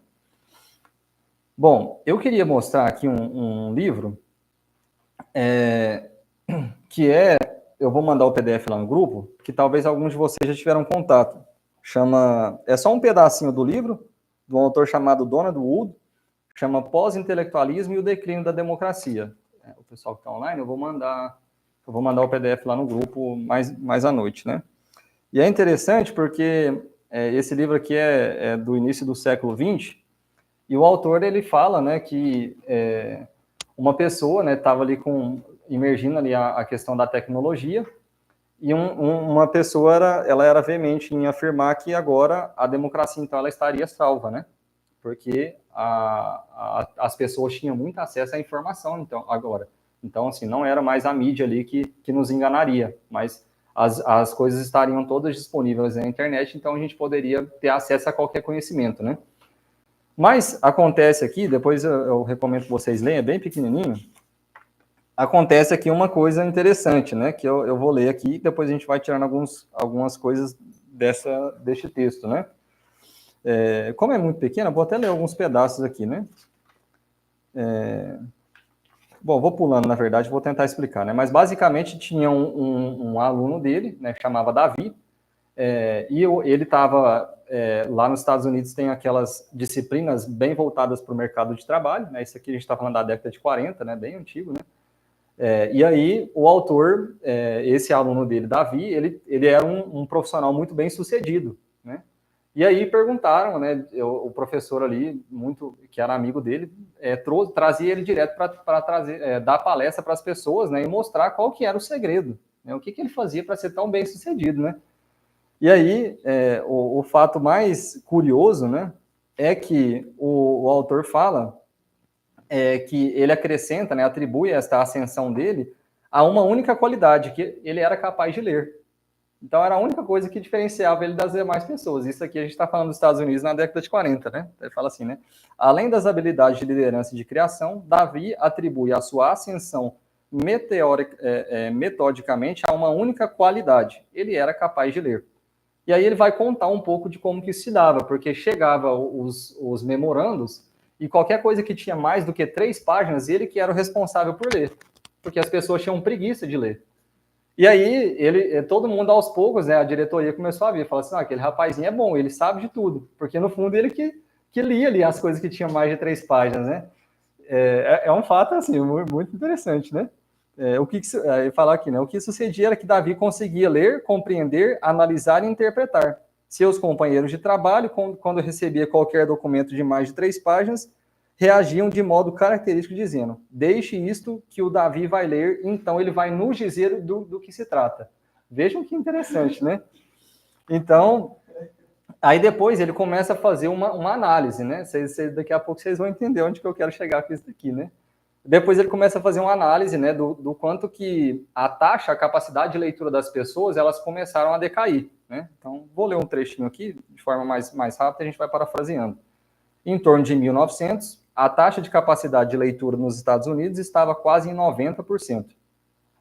Speaker 1: Bom, eu queria mostrar aqui um livro que eu vou mandar o PDF lá no grupo, que talvez alguns de vocês já tiveram contato. É só um pedacinho do livro, de um autor chamado Donald Wood, chama Pós-Intelectualismo e o Declínio da Democracia. O pessoal que está online, eu vou mandar o PDF lá no grupo mais à noite, né? E é interessante porque esse livro aqui é do início do século XX, e o autor, ele fala, né, que uma pessoa, né, estava ali imergindo ali a questão da tecnologia, e uma pessoa ela era veemente em afirmar que agora a democracia, então, ela estaria salva, né? Porque as pessoas tinham muito acesso à informação, então, agora. Então, assim, não era mais a mídia ali que nos enganaria, mas as coisas estariam todas disponíveis na internet, então a gente poderia ter acesso a qualquer conhecimento, né? Mas acontece aqui, depois eu recomendo que vocês leiam, é bem pequenininho, acontece aqui uma coisa interessante, né? Que eu vou ler aqui, depois a gente vai tirando algumas coisas deste texto, né? Como é muito pequeno, eu vou até ler alguns pedaços aqui, né? Bom, vou pulando, na verdade, vou tentar explicar, né? Mas basicamente tinha um aluno dele, né? Chamava Davi, e ele estava lá nos Estados Unidos, tem aquelas disciplinas bem voltadas para o mercado de trabalho, né? Isso aqui a gente está falando da década de 40, né? Bem antigo, né? E aí, o autor, esse aluno dele, Davi, ele era um profissional muito bem sucedido, né? E aí perguntaram, né, o professor ali, que era amigo dele, trazia ele direto para dar palestra para as pessoas, né, e mostrar qual que era o segredo, né, o que ele fazia para ser tão bem sucedido, né? E aí, o fato mais curioso, né, é que o autor fala que ele acrescenta, né, atribui esta ascensão dele a uma única qualidade, que ele era capaz de ler. Então, era a única coisa que diferenciava ele das demais pessoas. Isso aqui a gente está falando dos Estados Unidos na década de 40, né? Ele fala assim, né? Além das habilidades de liderança e de criação, Davi atribui a sua ascensão metodicamente a uma única qualidade. Ele era capaz de ler. E aí ele vai contar um pouco de como que isso se dava, porque chegava os memorandos e qualquer coisa que tinha mais do que 3 páginas, ele que era o responsável por ler, porque as pessoas tinham preguiça de ler. E aí, todo mundo aos poucos, né, a diretoria começou a ver, falou assim, aquele rapazinho é bom, ele sabe de tudo, porque no fundo ele que lia ali as coisas que tinham mais de 3 páginas, né? É um fato, assim, muito interessante, né? Falar aqui, né? O que sucedia era que Davi conseguia ler, compreender, analisar e interpretar. Seus companheiros de trabalho, quando recebia qualquer documento de mais de 3 páginas, reagiam de modo característico, dizendo: deixe isto que o Davi vai ler, então ele vai nos dizer do que se trata. Vejam que interessante, né? Então, aí depois ele começa a fazer uma análise, né? Daqui a pouco vocês vão entender onde que eu quero chegar com isso daqui, né? Depois ele começa a fazer uma análise, né, do quanto que a taxa, a capacidade de leitura das pessoas, elas começaram a decair, né? Então, vou ler um trechinho aqui, de forma mais rápida, a gente vai parafraseando. Em torno de 1900, a taxa de capacidade de leitura nos Estados Unidos estava quase em 90%.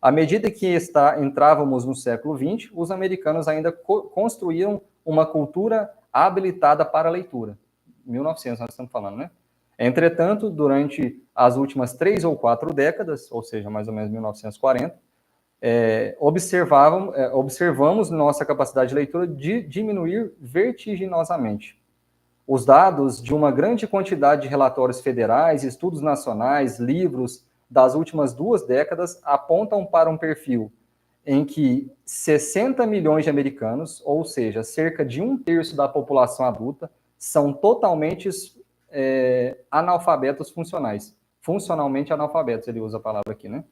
Speaker 1: À medida que entrávamos no século XX, os americanos ainda construíam uma cultura habilitada para a leitura. 1900 nós estamos falando, né? Entretanto, durante as últimas 3 ou 4 décadas, ou seja, mais ou menos 1940, observamos nossa capacidade de leitura diminuir vertiginosamente. Os dados de uma grande quantidade de relatórios federais, estudos nacionais, livros das últimas 2 décadas apontam para um perfil em que 60 milhões de americanos, ou seja, cerca de 1/3 da população adulta, são totalmente analfabetos funcionais. Funcionalmente analfabetos, ele usa a palavra aqui, né?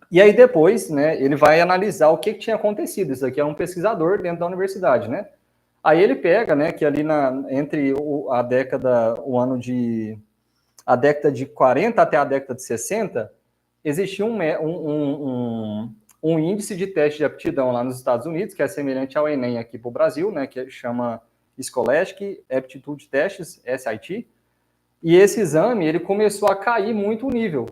Speaker 1: E aí depois, né, ele vai analisar o que tinha acontecido. Isso aqui é um pesquisador dentro da universidade, né? Aí ele pega, né, que ali entre a década de 40 até a década de 60, existia um índice de teste de aptidão lá nos Estados Unidos, que é semelhante ao Enem aqui para o Brasil, né, que chama Scholastic Aptitude Tests, SAT, e esse exame ele começou a cair muito o nível.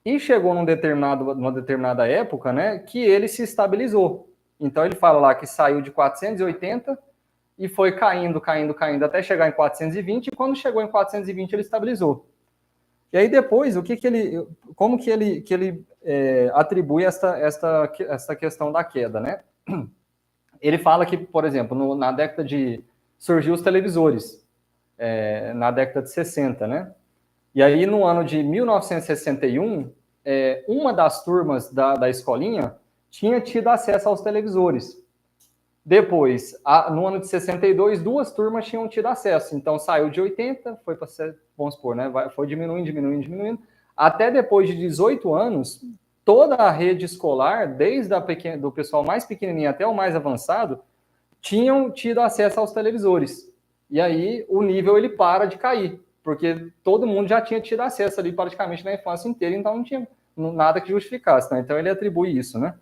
Speaker 1: E chegou numa determinada época, né, que ele se estabilizou. Então ele fala lá que saiu de 480 e foi caindo até chegar em 420, e quando chegou em 420 ele estabilizou. E aí depois, como que ele atribui essa questão da queda, né? Ele fala que, por exemplo, na década surgiu os televisores, na década de 60, né? E aí no ano de 1961, uma das turmas da escolinha tinha tido acesso aos televisores. Depois, no ano de 62, 2 turmas tinham tido acesso. Então, saiu de 80, foi para, vamos supor, né? Foi diminuindo. Até depois de 18 anos, toda a rede escolar, desde do pessoal mais pequenininho até o mais avançado, tinham tido acesso aos televisores. E aí, o nível ele para de cair, porque todo mundo já tinha tido acesso ali praticamente na infância inteira, então não tinha nada que justificasse. Né? Então, ele atribui isso, né?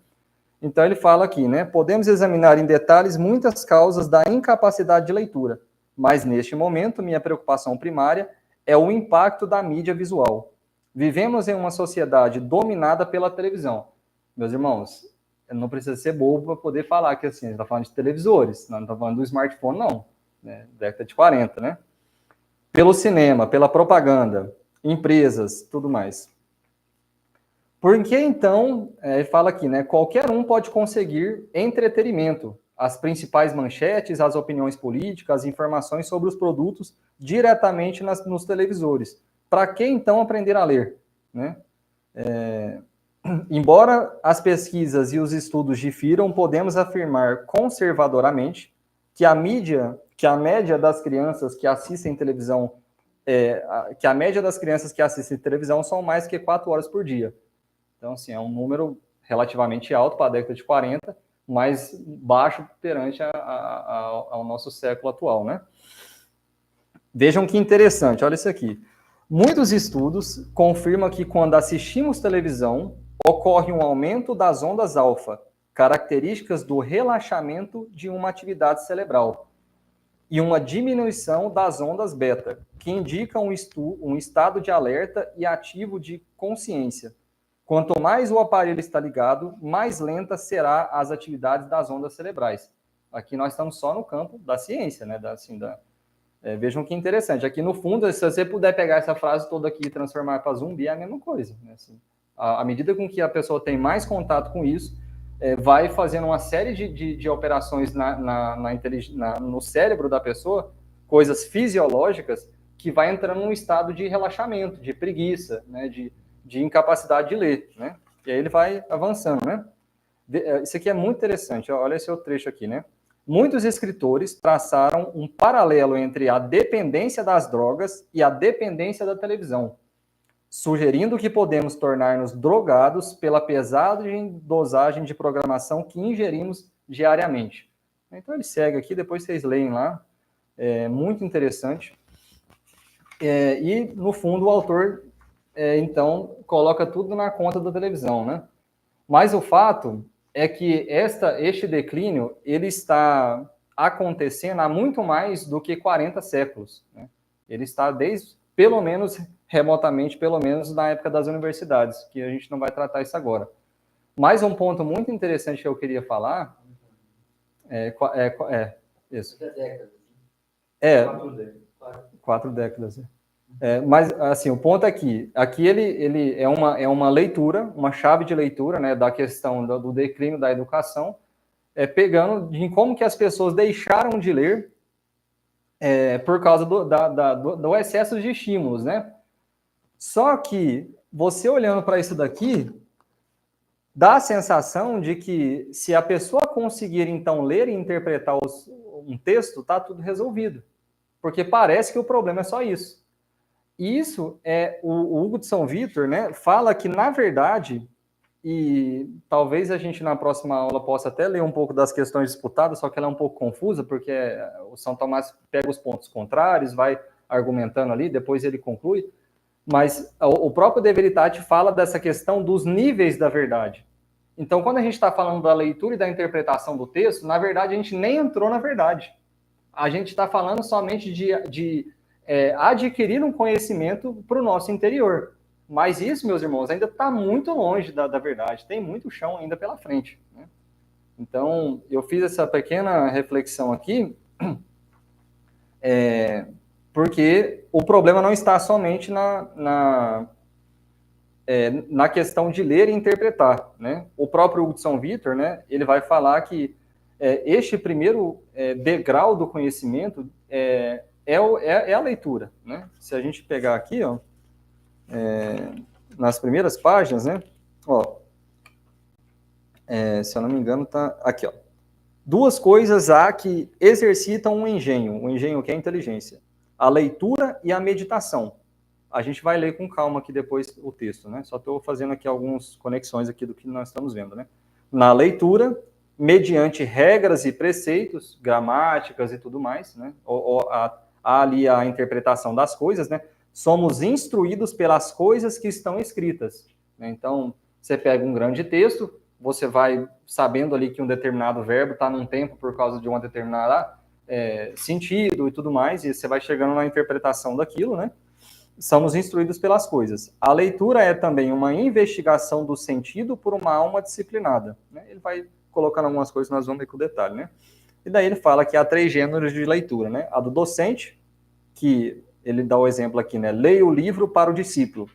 Speaker 1: Então, ele fala aqui, né? Podemos examinar em detalhes muitas causas da incapacidade de leitura, mas, neste momento, minha preocupação primária é o impacto da mídia visual. Vivemos em uma sociedade dominada pela televisão. Meus irmãos, não precisa ser bobo para poder falar que, assim, a gente está falando de televisores, não está falando do smartphone, não. Né? Década de 40, né? Pelo cinema, pela propaganda, empresas, tudo mais. Por que, então, ele fala aqui, né? Qualquer um pode conseguir entretenimento, as principais manchetes, as opiniões políticas, as informações sobre os produtos diretamente nos televisores. Para que, então, aprender a ler? Né? Embora as pesquisas e os estudos difiram, podemos afirmar conservadoramente que a média das crianças que assistem televisão, são mais que 4 horas por dia. Então, assim, é um número relativamente alto para a década de 40, mas baixo perante ao nosso século atual, né? Vejam que interessante, olha isso aqui. Muitos estudos confirmam que quando assistimos televisão, ocorre um aumento das ondas alfa, características do relaxamento de uma atividade cerebral, e uma diminuição das ondas beta, que indicam um estado de alerta e ativo de consciência. Quanto mais o aparelho está ligado, mais lenta será as atividades das ondas cerebrais. Aqui nós estamos só no campo da ciência, né? Vejam que interessante. Aqui no fundo, se você puder pegar essa frase toda aqui e transformar para zumbi, é a mesma coisa. Né? Assim, à medida com que a pessoa tem mais contato com isso, vai fazendo uma série de operações no cérebro da pessoa, coisas fisiológicas, que vai entrando num estado de relaxamento, de preguiça, né? de incapacidade de ler, né? E aí ele vai avançando, né? Isso aqui é muito interessante. Olha esse outro trecho aqui, né? muitos escritores traçaram um paralelo entre a dependência das drogas e a dependência da televisão, sugerindo que podemos tornar-nos drogados pela pesada dosagem de programação que ingerimos diariamente. Então ele segue aqui, depois vocês leem lá, é muito interessante. E, no fundo, o autor, então, coloca tudo na conta da televisão, né? Mas o fato é que este declínio, ele está acontecendo há muito mais do que 40 séculos, né? Ele está desde, pelo menos, remotamente, pelo menos na época das universidades, que a gente não vai tratar isso agora. Mais um ponto muito interessante que eu queria falar isso. 4 décadas. Mas, assim, o ponto é que aqui ele é uma leitura, uma chave de leitura, né, da questão do declínio da educação, pegando em como que as pessoas deixaram de ler por causa do excesso de estímulos, né? Só que você olhando para isso daqui, dá a sensação de que se a pessoa conseguir, então, ler e interpretar um texto, está tudo resolvido. Porque parece que o problema é só isso. E isso o Hugo de São Vítor, né, fala que, na verdade, e talvez a gente na próxima aula possa até ler um pouco das questões disputadas, só que ela é um pouco confusa, porque o São Tomás pega os pontos contrários, vai argumentando ali, depois ele conclui, mas o próprio De Veritate fala dessa questão dos níveis da verdade. Então, quando a gente está falando da leitura e da interpretação do texto, na verdade, a gente nem entrou na verdade. A gente está falando somente de adquirir um conhecimento para o nosso interior. Mas isso, meus irmãos, ainda está muito longe da verdade. Tem muito chão ainda pela frente, né? Então, eu fiz essa pequena reflexão aqui, porque o problema não está somente na questão de ler e interpretar, né? O próprio Hugo de São Vítor, né, ele vai falar que este primeiro degrau do conhecimento é a leitura, né? Se a gente pegar aqui, ó, nas primeiras páginas, né, ó, se eu não me engano, tá aqui, ó. 2 coisas há que exercitam o engenho que é a inteligência, a leitura e a meditação. A gente vai ler com calma aqui depois o texto, né? Só estou fazendo aqui algumas conexões aqui do que nós estamos vendo, né? Na leitura, mediante regras e preceitos, gramáticas e tudo mais, né? Há ali a interpretação das coisas, né? Somos instruídos pelas coisas que estão escritas, né? Então, você pega um grande texto, você vai sabendo ali que um determinado verbo está num tempo por causa de uma determinada sentido e tudo mais, e você vai chegando na interpretação daquilo, né? Somos instruídos pelas coisas. A leitura é também uma investigação do sentido por uma alma disciplinada, né? Ele vai colocando algumas coisas, nós vamos ver com detalhe, né? E daí ele fala que há 3 gêneros de leitura, né? A do docente, que ele dá o exemplo aqui, né? Leia o livro para o discípulo.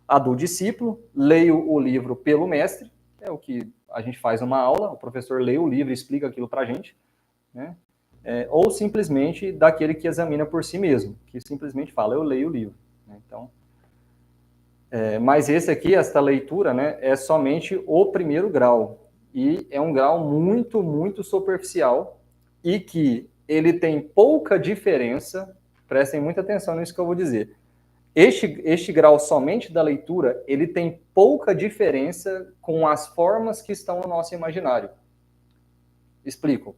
Speaker 1: A do discípulo, leia o livro pelo mestre, é o que a gente faz numa aula, o professor lê o livro e explica aquilo para a gente, né? Ou simplesmente daquele que examina por si mesmo, que simplesmente fala, eu leio o livro. Então, mas esse aqui, esta leitura, né, é somente o primeiro grau, e é um grau muito, muito superficial, e que ele tem pouca diferença, prestem muita atenção nisso que eu vou dizer, este grau somente da leitura, ele tem pouca diferença com as formas que estão no nosso imaginário. Explico.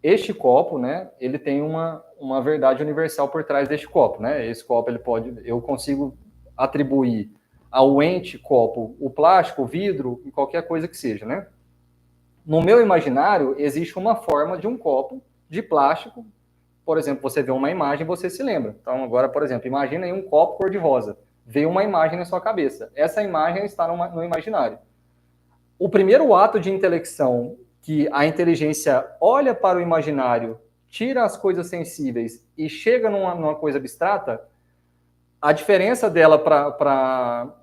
Speaker 1: Este copo, né, ele tem uma verdade universal por trás deste copo, né? Esse copo, eu consigo atribuir ao ente copo o plástico, o vidro, e qualquer coisa que seja, né? No meu imaginário, existe uma forma de um copo de plástico. Por exemplo, você vê uma imagem, você se lembra. Então, agora, por exemplo, imagina aí um copo cor-de-rosa. Veio uma imagem na sua cabeça. Essa imagem está no imaginário. O primeiro ato de intelecção que a inteligência olha para o imaginário, tira as coisas sensíveis e chega numa coisa abstrata, a diferença dela para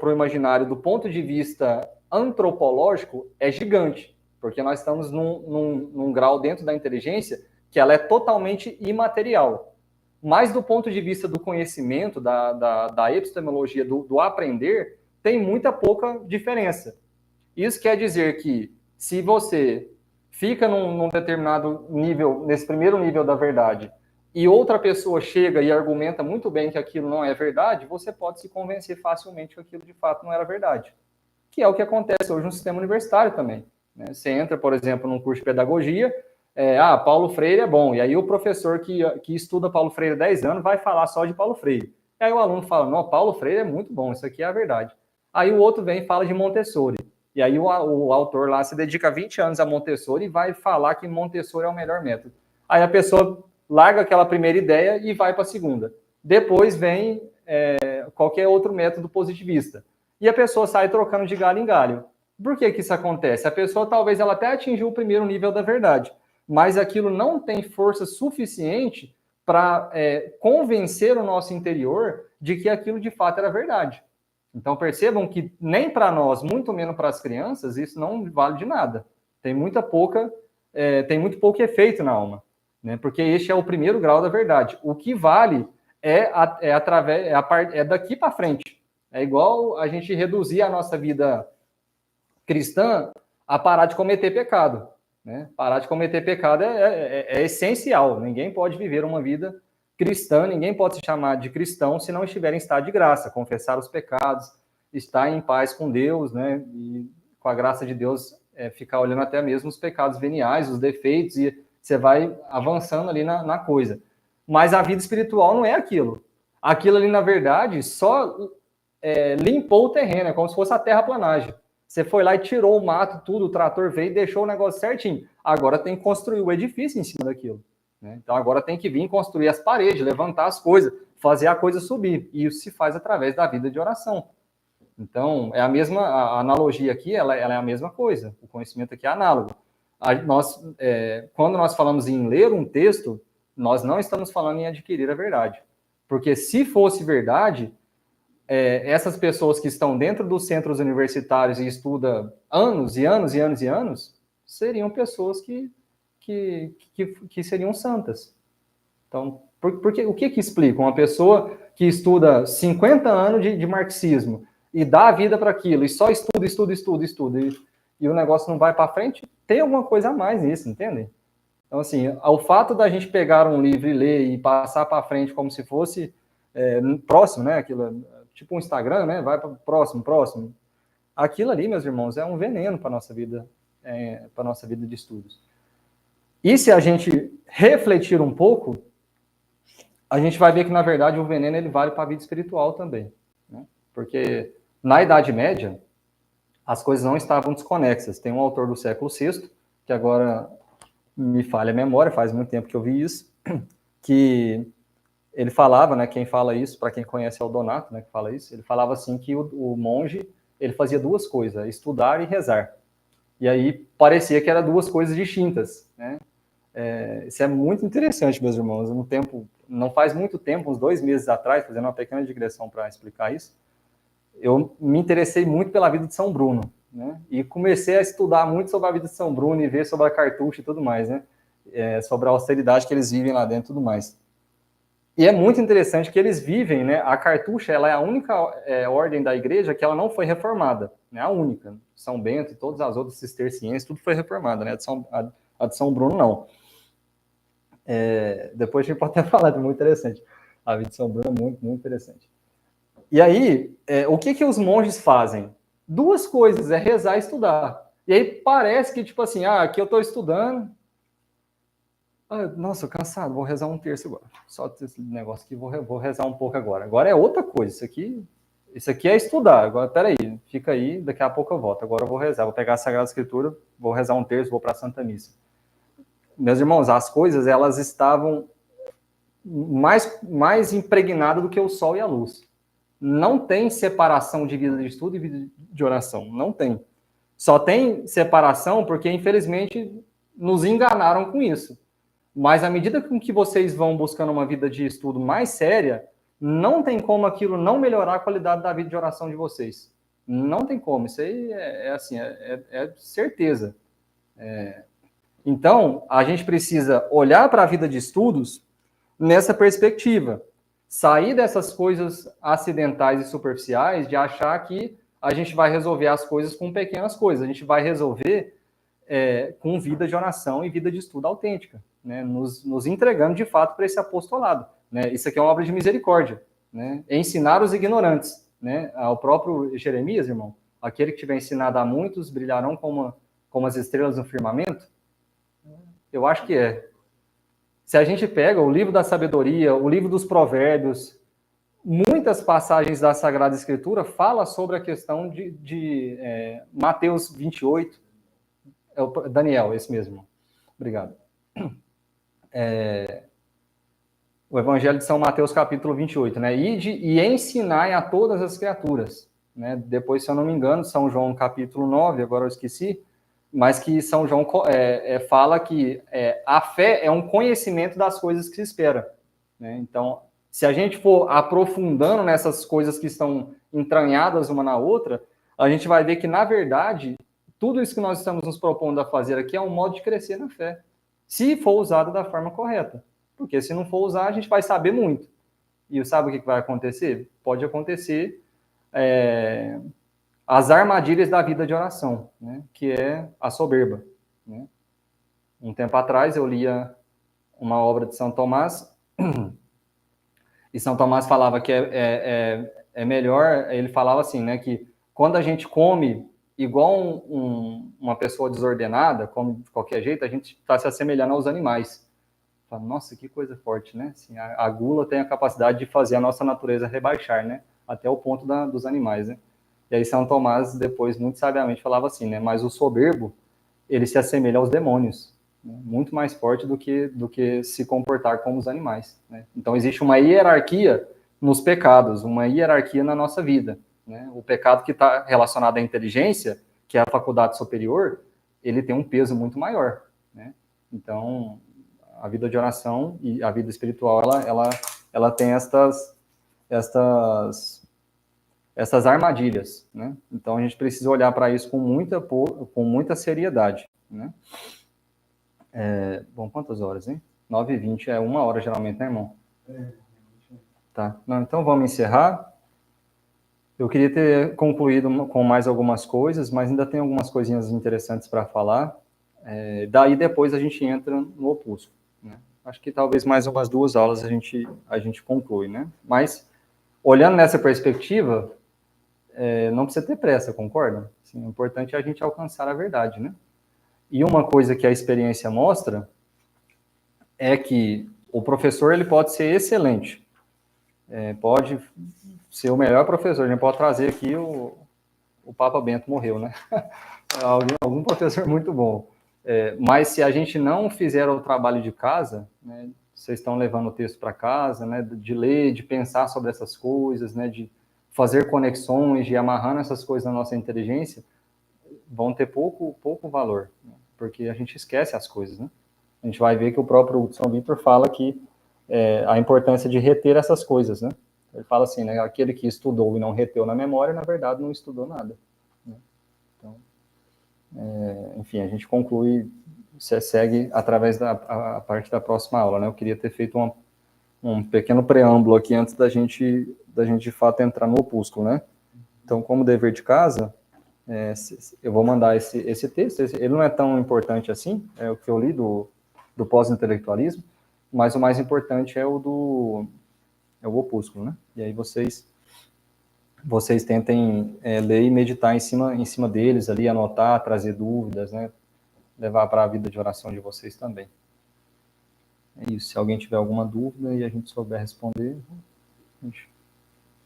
Speaker 1: o imaginário do ponto de vista antropológico é gigante, porque nós estamos num grau dentro da inteligência que ela é totalmente imaterial. Mas do ponto de vista do conhecimento, da epistemologia, do aprender, tem muita pouca diferença. Isso quer dizer que, se você fica num determinado nível, nesse primeiro nível da verdade, e outra pessoa chega e argumenta muito bem que aquilo não é verdade, você pode se convencer facilmente que aquilo de fato não era verdade. Que é o que acontece hoje no sistema universitário também. Né? Você entra, por exemplo, num curso de pedagogia, Paulo Freire é bom, e aí o professor que estuda Paulo Freire há 10 anos vai falar só de Paulo Freire. E aí o aluno fala, não, Paulo Freire é muito bom, isso aqui é a verdade. Aí o outro vem e fala de Montessori. E aí o autor lá se dedica 20 anos a Montessori e vai falar que Montessori é o melhor método. Aí a pessoa larga aquela primeira ideia e vai para a segunda. Depois vem qualquer outro método positivista. E a pessoa sai trocando de galho em galho. Por que isso acontece? A pessoa talvez ela até atingiu o primeiro nível da verdade, mas aquilo não tem força suficiente para convencer o nosso interior de que aquilo de fato era verdade. Então percebam que nem para nós, muito menos para as crianças, isso não vale de nada. Tem muito pouco efeito na alma, né? Porque este é o primeiro grau da verdade. O que vale é daqui para frente. É igual a gente reduzir a nossa vida cristã a parar de cometer pecado. Né? Parar de cometer pecado é essencial. Ninguém pode viver uma vida cristã, ninguém pode se chamar de cristão se não estiver em estado de graça, confessar os pecados, estar em paz com Deus, né? E com a graça de Deus ficar olhando até mesmo os pecados veniais, os defeitos, e você vai avançando ali na coisa. Mas a vida espiritual não é aquilo. Aquilo ali, na verdade, só limpou o terreno, é como se fosse a terraplanagem. Você foi lá e tirou o mato, tudo, o trator veio e deixou o negócio certinho. Agora tem que construir o edifício em cima daquilo. Né? Então agora tem que vir construir as paredes, levantar as coisas, fazer a coisa subir. E isso se faz através da vida de oração. Então, é a mesma a analogia aqui, ela é a mesma coisa. O conhecimento aqui é análogo. Quando nós falamos em ler um texto, nós não estamos falando em adquirir a verdade. Porque se fosse verdade, essas pessoas que estão dentro dos centros universitários e estudam anos e anos e anos e anos, seriam pessoas que seriam santas. Então, porque o que explica? Uma pessoa que estuda 50 anos de marxismo e dá a vida para aquilo, e só estuda, e o negócio não vai para frente, tem alguma coisa a mais nisso, entendem? Então, assim, o fato da gente pegar um livro e ler e passar para frente como se fosse próximo, né? Aquilo, tipo um Instagram, né? Vai para próximo. Aquilo ali, meus irmãos, é um veneno para nossa vida, para nossa vida de estudos. E se a gente refletir um pouco, a gente vai ver que, na verdade, o veneno ele vale para a vida espiritual também. Né? Porque na Idade Média, as coisas não estavam desconexas. Tem um autor do século VI, que agora me falha a memória, faz muito tempo que eu vi isso, que ele falava, né, quem fala isso, para quem conhece é o Donato, né, que fala isso, ele falava assim que o monge, ele fazia duas coisas, estudar e rezar. E aí parecia que eram duas coisas distintas, né? Isso é muito interessante, meus irmãos. Não faz muito tempo, uns 2 meses atrás, fazendo uma pequena digressão para explicar isso, eu me interessei muito pela vida de São Bruno, né? E comecei a estudar muito sobre a vida de São Bruno e ver sobre a cartucha e tudo mais, né? Sobre a austeridade que eles vivem lá dentro e tudo mais. E é muito interessante que eles vivem, né? A cartucha, ela é a única ordem da igreja que ela não foi reformada, né? A única. São Bento e todas as outras cistercienses, tudo foi reformada, né? A de São Bruno, não. Depois a gente pode até falar, é muito interessante. A vida de São Bruno é muito, muito interessante. E aí, o que os monges fazem? Duas coisas, rezar e estudar. E aí parece que, tipo assim, aqui eu estou estudando, nossa, cansado, vou rezar um terço agora. Só esse negócio aqui, vou rezar um pouco agora. Agora é outra coisa, isso aqui é estudar. Agora, peraí, fica aí, daqui a pouco eu volto. Agora eu vou rezar, vou pegar a Sagrada Escritura, vou rezar um terço, vou para a Santa Missa. Meus irmãos, as coisas, elas estavam mais impregnadas do que o sol e a luz. Não tem separação de vida de estudo e vida de oração, não tem. Só tem separação porque, infelizmente, nos enganaram com isso. Mas à medida com que vocês vão buscando uma vida de estudo mais séria, não tem como aquilo não melhorar a qualidade da vida de oração de vocês. Não tem como. Isso aí é certeza. Então, a gente precisa olhar para a vida de estudos nessa perspectiva. Sair dessas coisas acidentais e superficiais de achar que a gente vai resolver as coisas com pequenas coisas. A gente vai resolver com vida de oração e vida de estudo autêntica, né? Nos entregando de fato para esse apostolado, né? Isso aqui é uma obra de misericórdia, né? Ensinar os ignorantes, né? Ao próprio Jeremias, irmão, aquele que tiver ensinado a muitos brilharão como as estrelas no firmamento. Eu acho que é. Se a gente pega o livro da sabedoria, o livro dos provérbios, muitas passagens da Sagrada Escritura falam sobre a questão de Mateus 28, Daniel, esse mesmo. Obrigado. O Evangelho de São Mateus, capítulo 28, né? Ide e ensinai a todas as criaturas, né? Depois, se eu não me engano, São João, capítulo 9, agora eu esqueci, mas que São João fala que a fé é um conhecimento das coisas que se espera, né? Então, se a gente for aprofundando nessas coisas que estão entranhadas uma na outra, a gente vai ver que, na verdade, tudo isso que nós estamos nos propondo a fazer aqui é um modo de crescer na fé, se for usado da forma correta. Porque se não for usar, a gente vai saber muito. E sabe o que vai acontecer? Pode acontecer as armadilhas da vida de oração, né? Que é a soberba, né? Um tempo atrás eu lia uma obra de São Tomás, e São Tomás falava que é melhor, ele falava assim, né, que quando a gente come igual uma pessoa desordenada, come de qualquer jeito, a gente está se assemelhando aos animais. Fala, nossa, que coisa forte, né? Assim, a gula tem a capacidade de fazer a nossa natureza rebaixar, né? Até o ponto dos animais, né? E aí São Tomás, depois, muito sabiamente, falava assim, né? Mas o soberbo, ele se assemelha aos demônios, né? Muito mais forte do que se comportar como os animais, né? Então, existe uma hierarquia nos pecados, uma hierarquia na nossa vida, né? O pecado que está relacionado à inteligência, que é a faculdade superior, ele tem um peso muito maior, né? Então, a vida de oração e a vida espiritual, ela tem essas armadilhas, né? Então, a gente precisa olhar para isso com muita seriedade, né? Bom, quantas horas, hein? 9h20, é 1 hora geralmente, né, irmão? Tá. Não, então, vamos encerrar. Eu queria ter concluído com mais algumas coisas, mas ainda tem algumas coisinhas interessantes para falar. Daí, depois, a gente entra no opúsculo, né? Acho que talvez mais umas 2 aulas a gente conclui, né? Mas, olhando nessa perspectiva, não precisa ter pressa, concorda? Assim, o importante é a gente alcançar a verdade, né? E uma coisa que a experiência mostra é que o professor ele pode ser excelente, pode ser o melhor professor. A gente pode trazer aqui o Papa Bento morreu, né? Algum professor muito bom. Mas se a gente não fizer o trabalho de casa, né, vocês estão levando o texto para casa, né, de ler, de pensar sobre essas coisas, né, de fazer conexões, de amarrando essas coisas na nossa inteligência, vão ter pouco valor, né, porque a gente esquece as coisas, né? A gente vai ver que o próprio São Vítor fala que a importância de reter essas coisas, né? Ele fala assim, né, aquele que estudou e não reteu na memória, na verdade, não estudou nada, né? Então, enfim, a gente conclui, você segue através a parte da próxima aula, né? Eu queria ter feito um pequeno preâmbulo aqui antes da gente de fato entrar no opúsculo, né? Então, como dever de casa, eu vou mandar esse texto, ele não é tão importante assim, é o que eu li do pós-intelectualismo, mas o mais importante é o opúsculo, né? E aí vocês tentem ler e meditar em cima deles ali, anotar, trazer dúvidas, né? Levar para a vida de oração de vocês também. É isso. Se alguém tiver alguma dúvida e a gente souber responder, a gente